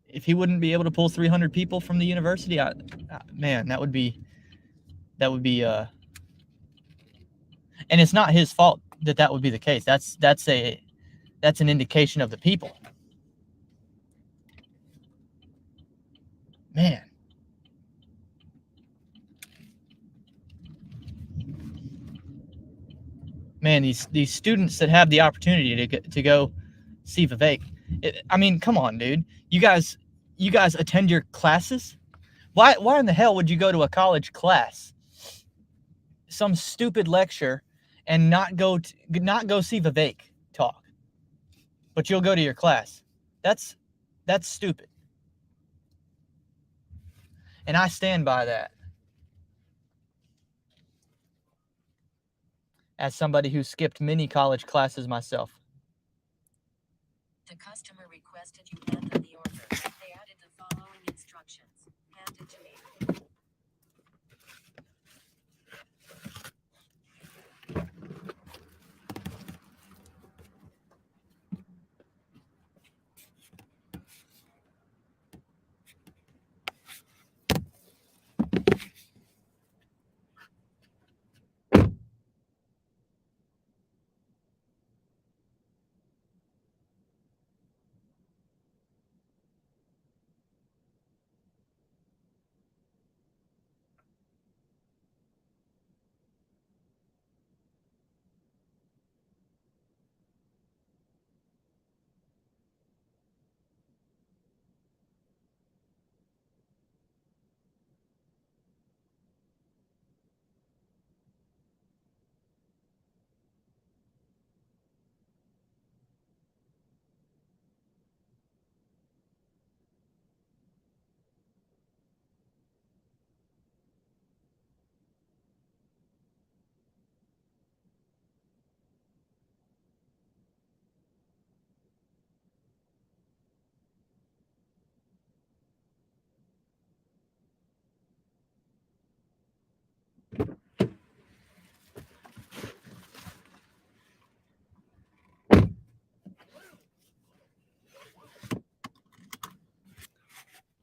If he wouldn't be able to pull 300 people from the university, man, that would be, and it's not his fault that would be the case. That's an indication of the people. Man, these students that have the opportunity to go see Vivek. I mean, come on, dude. You guys attend your classes? Why in the hell would you go to a college class, some stupid lecture, and not go see Vivek talk, but you'll go to your class? That's stupid. And I stand by that. As somebody who skipped many college classes myself. The customer requested you hand them the order. They added the following instructions. Hand it to me.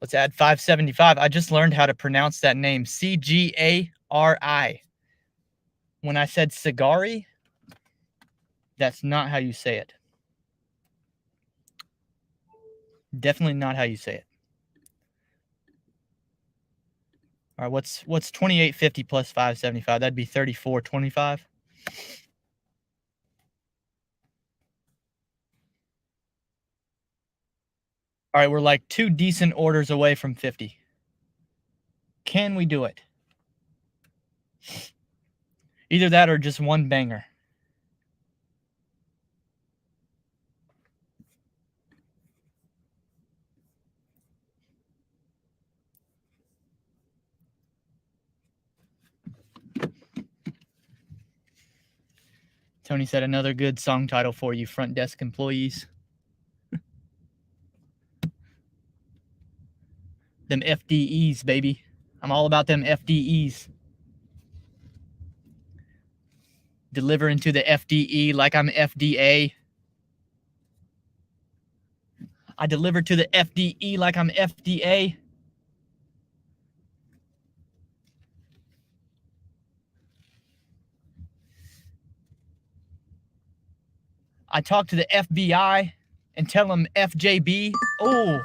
Let's add 575. I just learned how to pronounce that name. C-G-A-R-I. When I said Cigari, that's not how you say it. Definitely not how you say it. All right, what's 2850 plus 575? That'd be 3425. All right, we're like 2 decent orders away from 50. Can we do it? Either that or just one banger. Tony said another good song title for you, front desk employees. Them FDEs, baby. I'm all about them FDEs. Delivering to the FDE like I'm FDA. I deliver to the FDE like I'm FDA. I talk to the FBI and tell them FJB. Oh,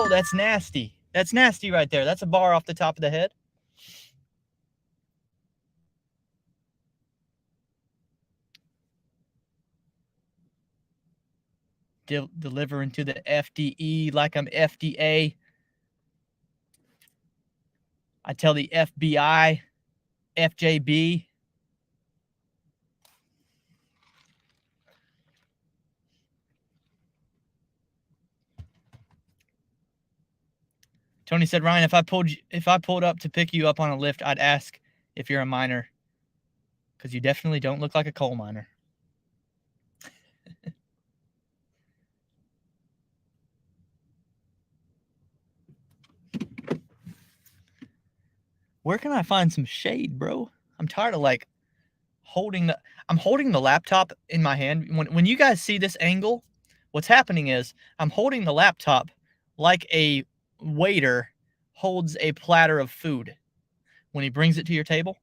that's nasty. That's nasty right there. That's a bar off the top of the head. Delivering to the FDE like I'm FDA. I tell the FBI, FJB. Tony said, Ryan, if I pulled up to pick you up on a lift, I'd ask if you're a miner, because you definitely don't look like a coal miner. Where can I find some shade, bro? I'm tired of like holding the laptop in my hand. When you guys see this angle, what's happening is I'm holding the laptop like a waiter holds a platter of food when he brings it to your table.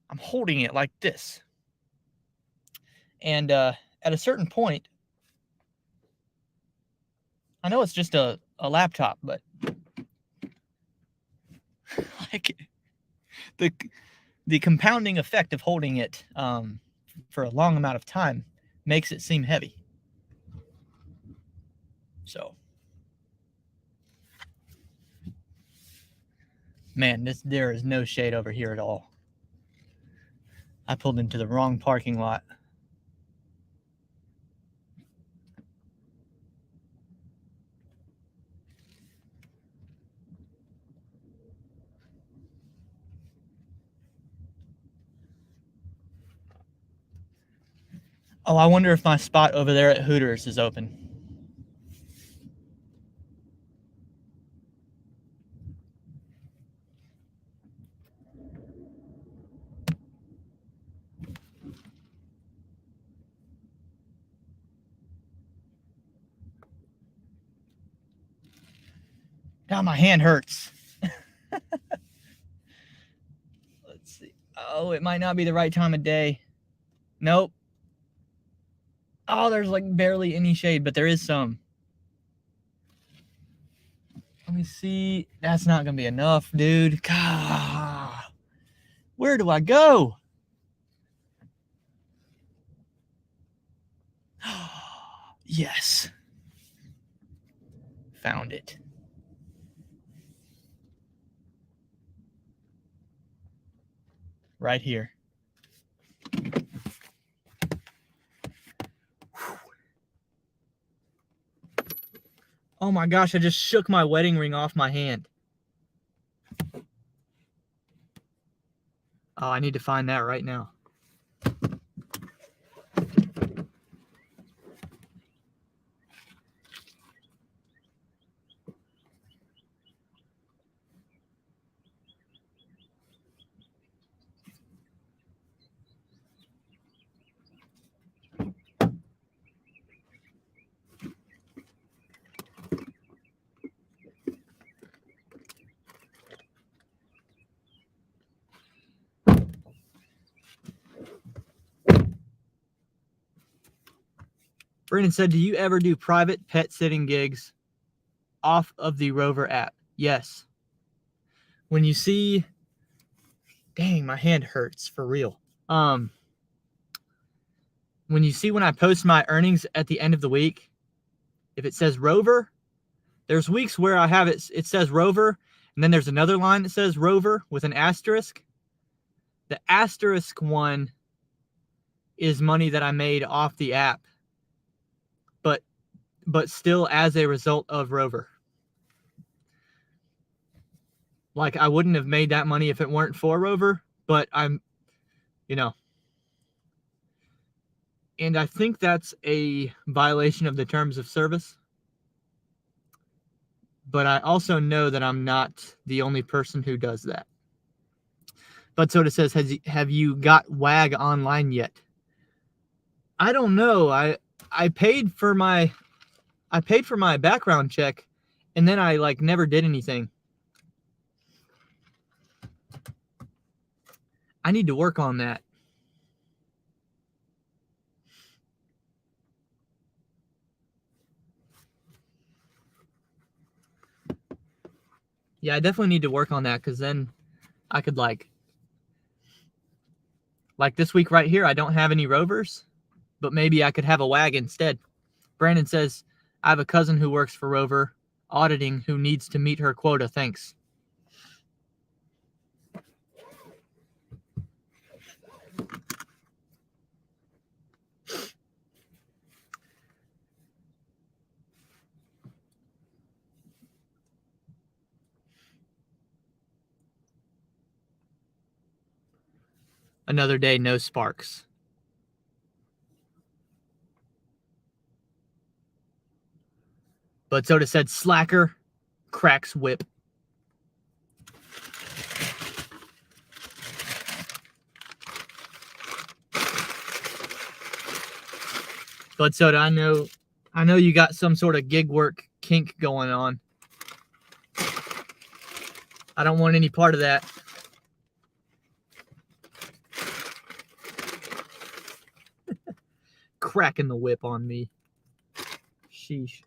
I'm holding it like this. And at a certain point, I know it's just a laptop, but like the compounding effect of holding it for a long amount of time makes it seem heavy. So, man, there is no shade over here at all. I pulled into the wrong parking lot. Oh, I wonder if my spot over there at Hooters is open. Now my hand hurts. Let's see. Oh, it might not be the right time of day. Nope. Oh, there's like barely any shade, but there is some. Let me see. That's not going to be enough, dude. God. Where do I go? Yes. Found it. Right here. Oh my gosh, I just shook my wedding ring off my hand. Oh, I need to find that right now. Brandon said, do you ever do private pet sitting gigs off of the Rover app? Yes. When you see, dang, my hand hurts for real. When you see when I post my earnings at the end of the week, if it says Rover, there's weeks where I have it says Rover, and then there's another line that says Rover with an asterisk. The asterisk one is money that I made off the app, but still as a result of Rover. Like, I wouldn't have made that money if it weren't for Rover, but I'm, and I think that's a violation of the terms of service. But I also know that I'm not the only person who does that. But Soda says, have you got WAG online yet? I don't know. I paid for my background check, and then I never did anything. I need to work on that. Yeah, I definitely need to work on that, because then I could like this week right here, I don't have any Rovers, but maybe I could have a WAG instead. Brandon says, I have a cousin who works for Rover auditing who needs to meet her quota. Thanks. Another day, no sparks. But Soda said, slacker, cracks whip. But Soda, I know you got some sort of gig work kink going on. I don't want any part of that. Cracking the whip on me. Sheesh.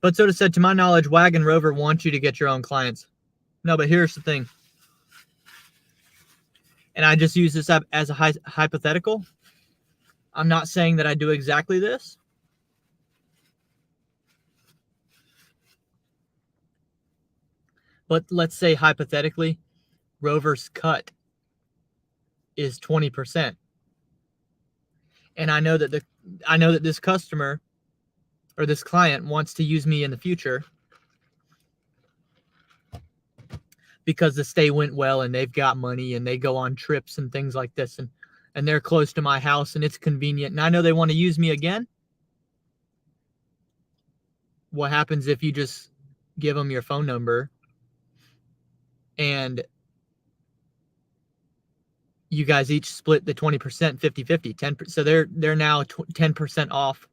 But Soda said, to my knowledge, WAG and Rover want you to get your own clients. No, but here's the thing. And I just use this as a hypothetical. I'm not saying that I do exactly this. But let's say hypothetically, Rover's cut is 20%. And I know that this customer or this client wants to use me in the future because the stay went well and they've got money and they go on trips and things like this, and they're close to my house and it's convenient, and I know they want to use me again. what happens if you just give them your phone number and you guys each split the 20%, 50-50, 10%. So they're now 10% off,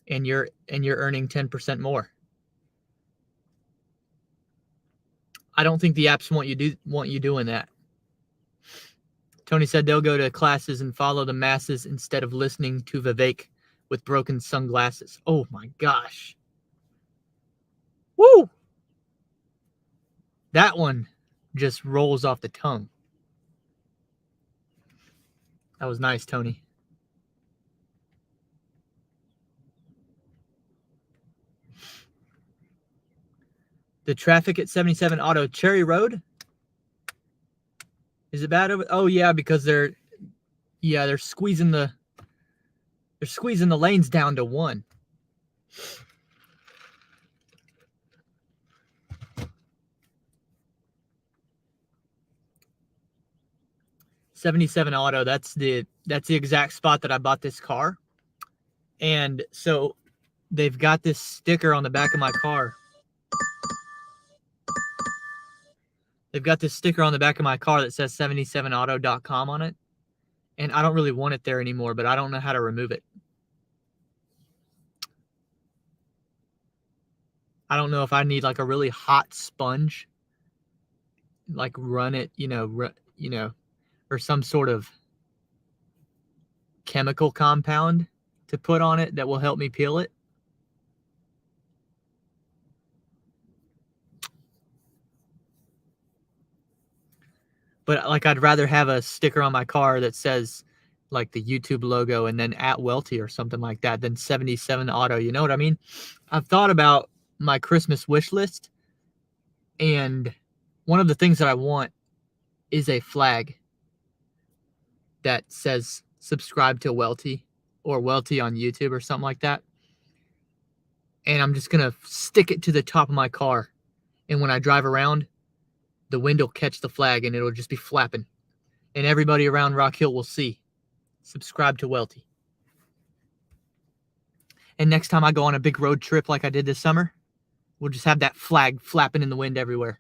and you're earning 10% more. I don't think the apps want you doing that. Tony said they'll go to classes and follow the masses instead of listening to Vivek with broken sunglasses. Oh my gosh. Woo! That one just rolls off the tongue. That was nice, Tony. The traffic at 77 Auto Cherry Road. Is it bad over? Oh yeah, because they're squeezing the lanes down to 1. $77 Auto, that's the exact spot that I bought this car. And so they've got this sticker on the back of my car. They've got this sticker on the back of my car that says 77auto.com on it. And I don't really want it there anymore, but I don't know how to remove it. I don't know if I need like a really hot sponge, like run it, or some sort of chemical compound to put on it that will help me peel it. But like, I'd rather have a sticker on my car that says like the YouTube logo and then at Welty or something like that than 77 Auto. You know what I mean? I've thought about my Christmas wish list, and one of the things that I want is a flag that says subscribe to Welty or Welty on YouTube or something like that. And I'm just going to stick it to the top of my car. And when I drive around, the wind will catch the flag and it'll just be flapping. And everybody around Rock Hill will see. Subscribe to Welty. And next time I go on a big road trip like I did this summer, we'll just have that flag flapping in the wind everywhere.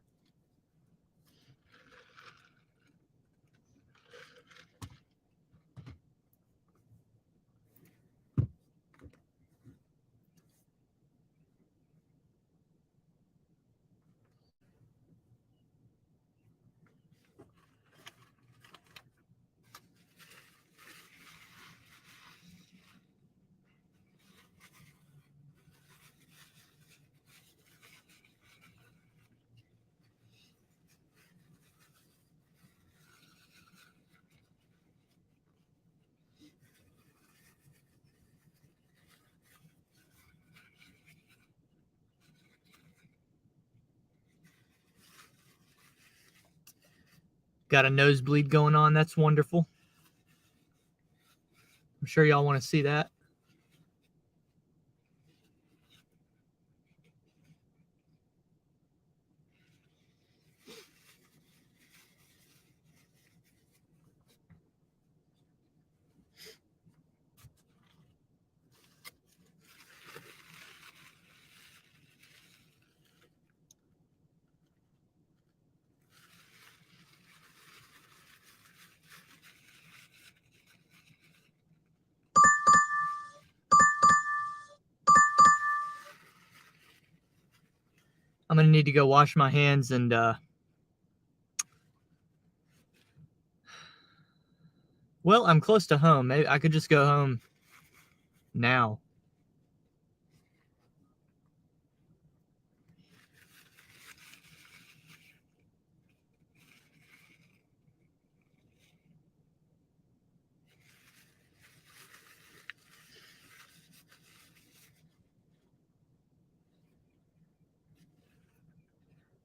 Got a nosebleed going on. That's wonderful. I'm sure y'all want to see that. I'm going to need to go wash my hands and well, I'm close to home. Maybe I could just go home now.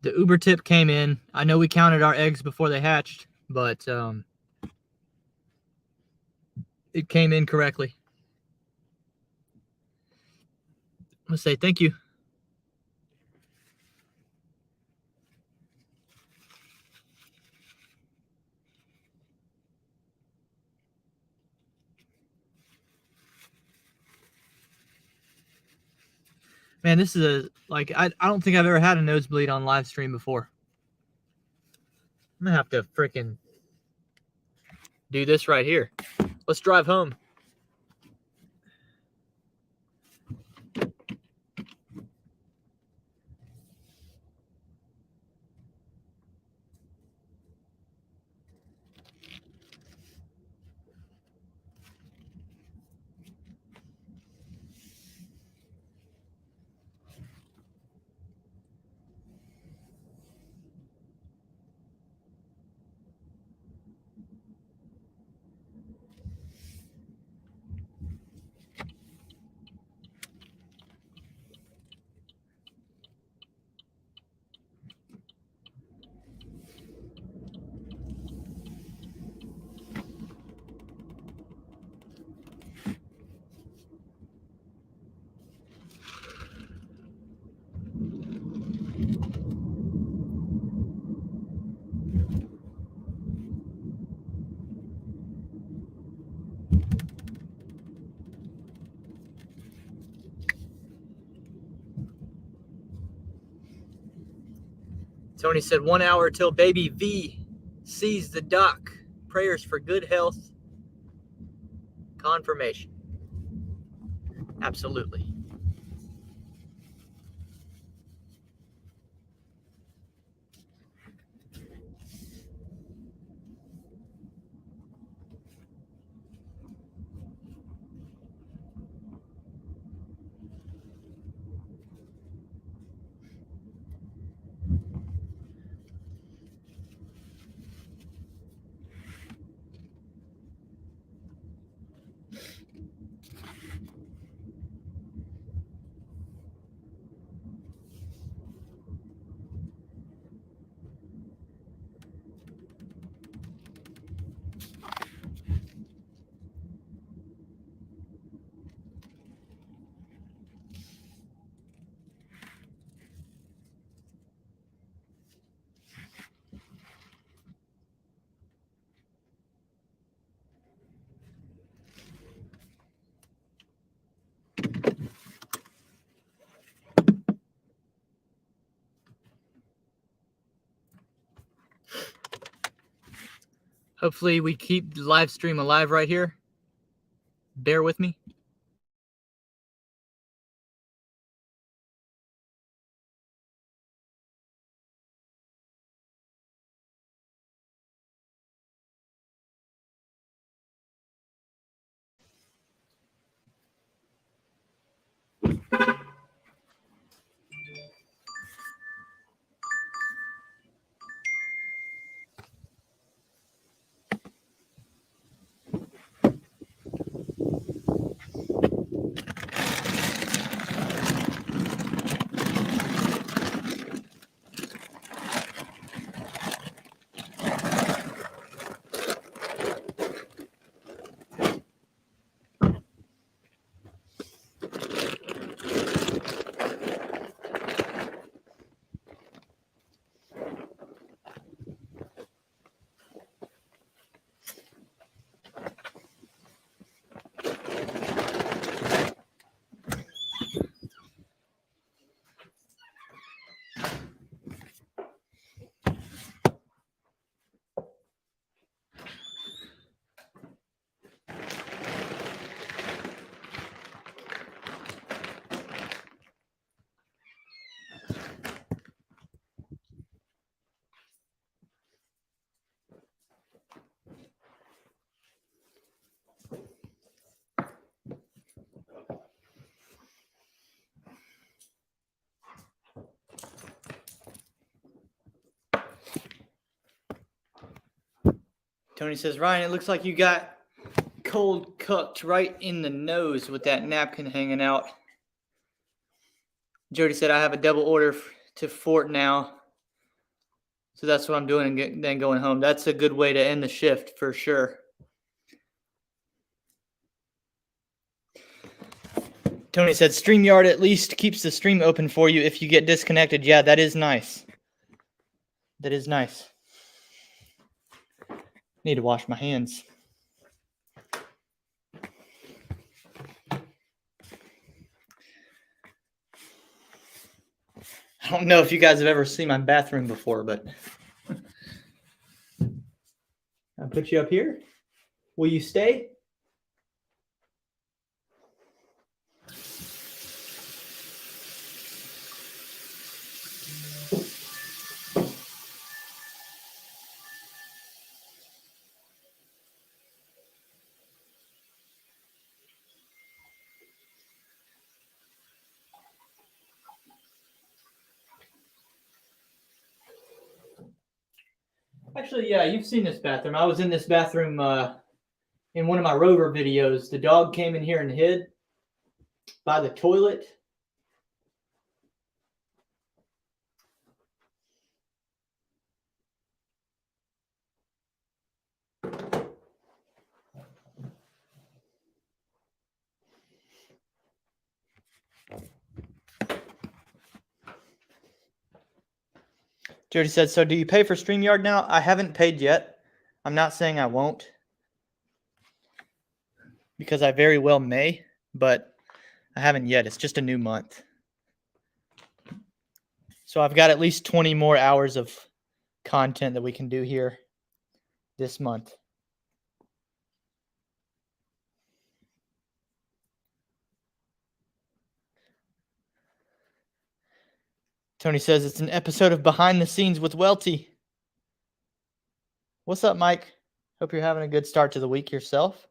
The Uber tip came in. I know we counted our eggs before they hatched, but it came in correctly. Let's say thank you. Man, this is I don't think I've ever had a nosebleed on live stream before. I'm gonna have to freaking do this right here. Let's drive home. Tony said 1 hour till baby V sees the doc. Prayers for good health. Confirmation. Absolutely. Hopefully we keep the live stream alive right here. Bear with me. Tony says, Ryan, it looks like you got cold cooked right in the nose with that napkin hanging out. Jody said, I have a double order to Fort now. So that's what I'm doing and then going home. That's a good way to end the shift for sure. Tony said, StreamYard at least keeps the stream open for you if you get disconnected. Yeah, that is nice. That is nice. Need to wash my hands. I don't know if you guys have ever seen my bathroom before, but I'll put you up here. Will you stay? Actually, yeah, you've seen this bathroom. I was in this bathroom in one of my Rover videos. The dog came in here and hid by the toilet. Jody said, so do you pay for StreamYard now? I haven't paid yet. I'm not saying I won't, because I very well may, but I haven't yet. It's just a new month. So I've got at least 20 more hours of content that we can do here this month. Tony says it's an episode of Behind the Scenes with Welty. What's up, Mike? Hope you're having a good start to the week yourself.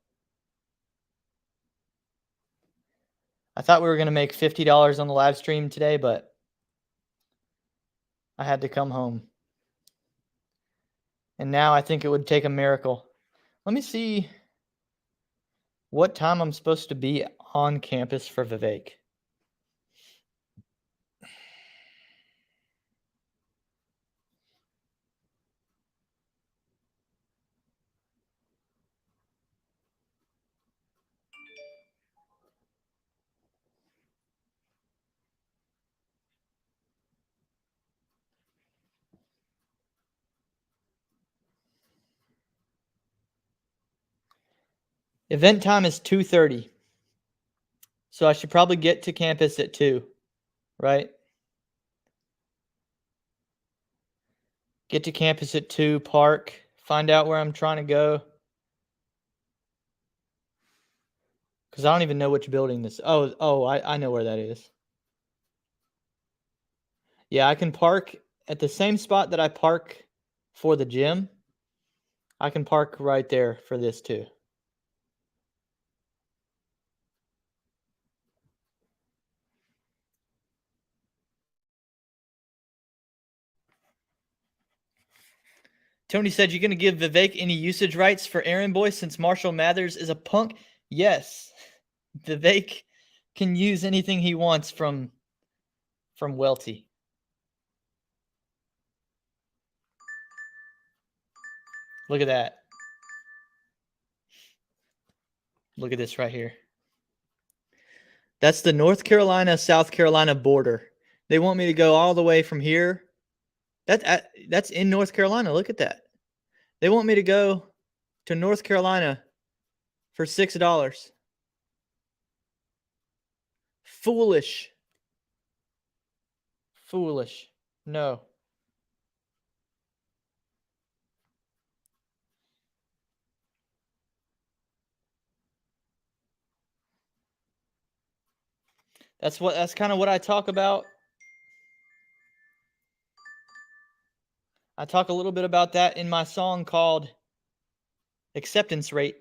I thought we were going to make $50 on the live stream today, but I had to come home. And now I think it would take a miracle. Let me see what time I'm supposed to be on campus for Vivek. Event time is 2:30. So I should probably get to campus at 2, right? Get to campus at 2, park, find out where I'm trying to go. Because I don't even know which building this. I know where that is. Yeah, I can park at the same spot that I park for the gym. I can park right there for this too. Tony said, you're going to give Vivek any usage rights for Aaron Boy since Marshall Mathers is a punk? Yes. Vivek can use anything he wants from Welty. Look at that. Look at this right here. That's the North Carolina-South Carolina border. They want me to go all the way from here. That's in North Carolina. Look at that. They want me to go to North Carolina for $6. Foolish. Foolish. No. That's kind of what I talk about. I talk a little bit about that in my song called Acceptance Rate.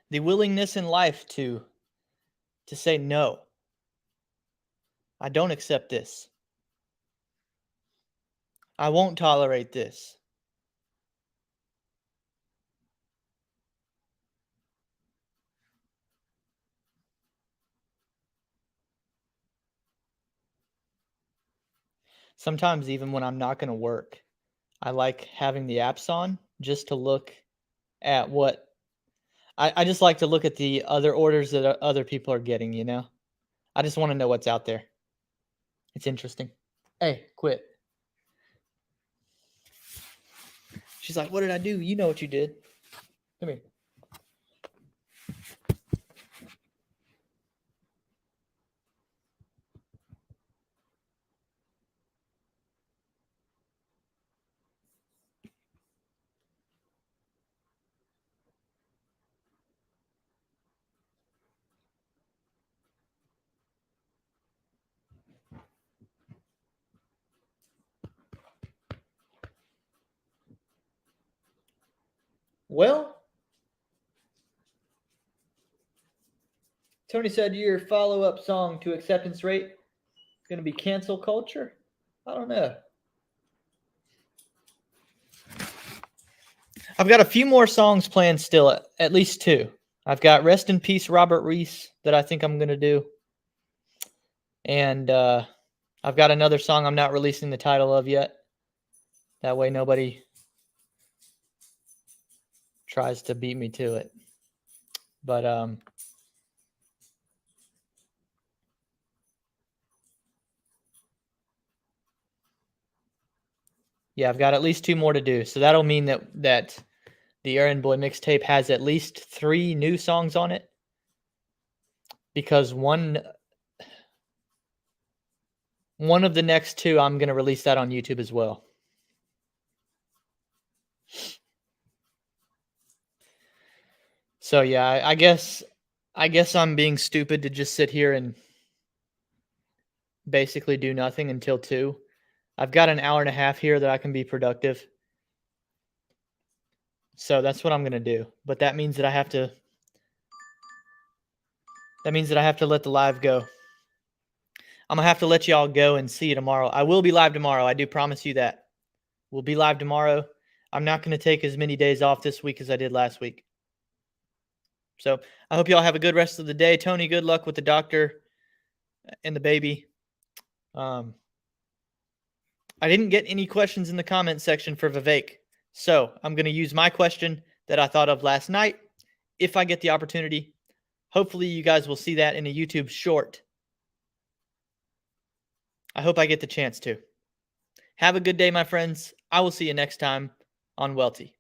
The willingness in life to say no. I don't accept this. I won't tolerate this. Sometimes even when I'm not going to work, I like having the apps on just to look at what I just like to look at the other orders that other people are getting, you know? I just want to know what's out there. It's interesting. Hey, quit. She's like, what did I do? You know what you did. Come here. Well, Tony said your follow-up song to Acceptance Rate is going to be Cancel Culture. I don't know. I've got a few more songs planned still, at least 2. I've got Rest in Peace Robert Reese that I think I'm going to do. And I've got another song I'm not releasing the title of yet. That way nobody tries to beat me to it. But yeah, I've got at least 2 more to do. So that'll mean that the Errand Boy mixtape has at least 3 new songs on it. Because one of the next 2, I'm going to release that on YouTube as well. So yeah, I guess I'm being stupid to just sit here and basically do nothing until 2. I've got an hour and a half here that I can be productive. So that's what I'm going to do. But that means that I have to let the live go. I'm going to have to let y'all go and see you tomorrow. I will be live tomorrow. I do promise you that. We'll be live tomorrow. I'm not going to take as many days off this week as I did last week. So I hope y'all have a good rest of the day. Tony, good luck with the doctor and the baby. I didn't get any questions in the comment section for Vivek. So I'm going to use my question that I thought of last night if I get the opportunity. Hopefully you guys will see that in a YouTube short. I hope I get the chance to. Have a good day, my friends. I will see you next time on Welty.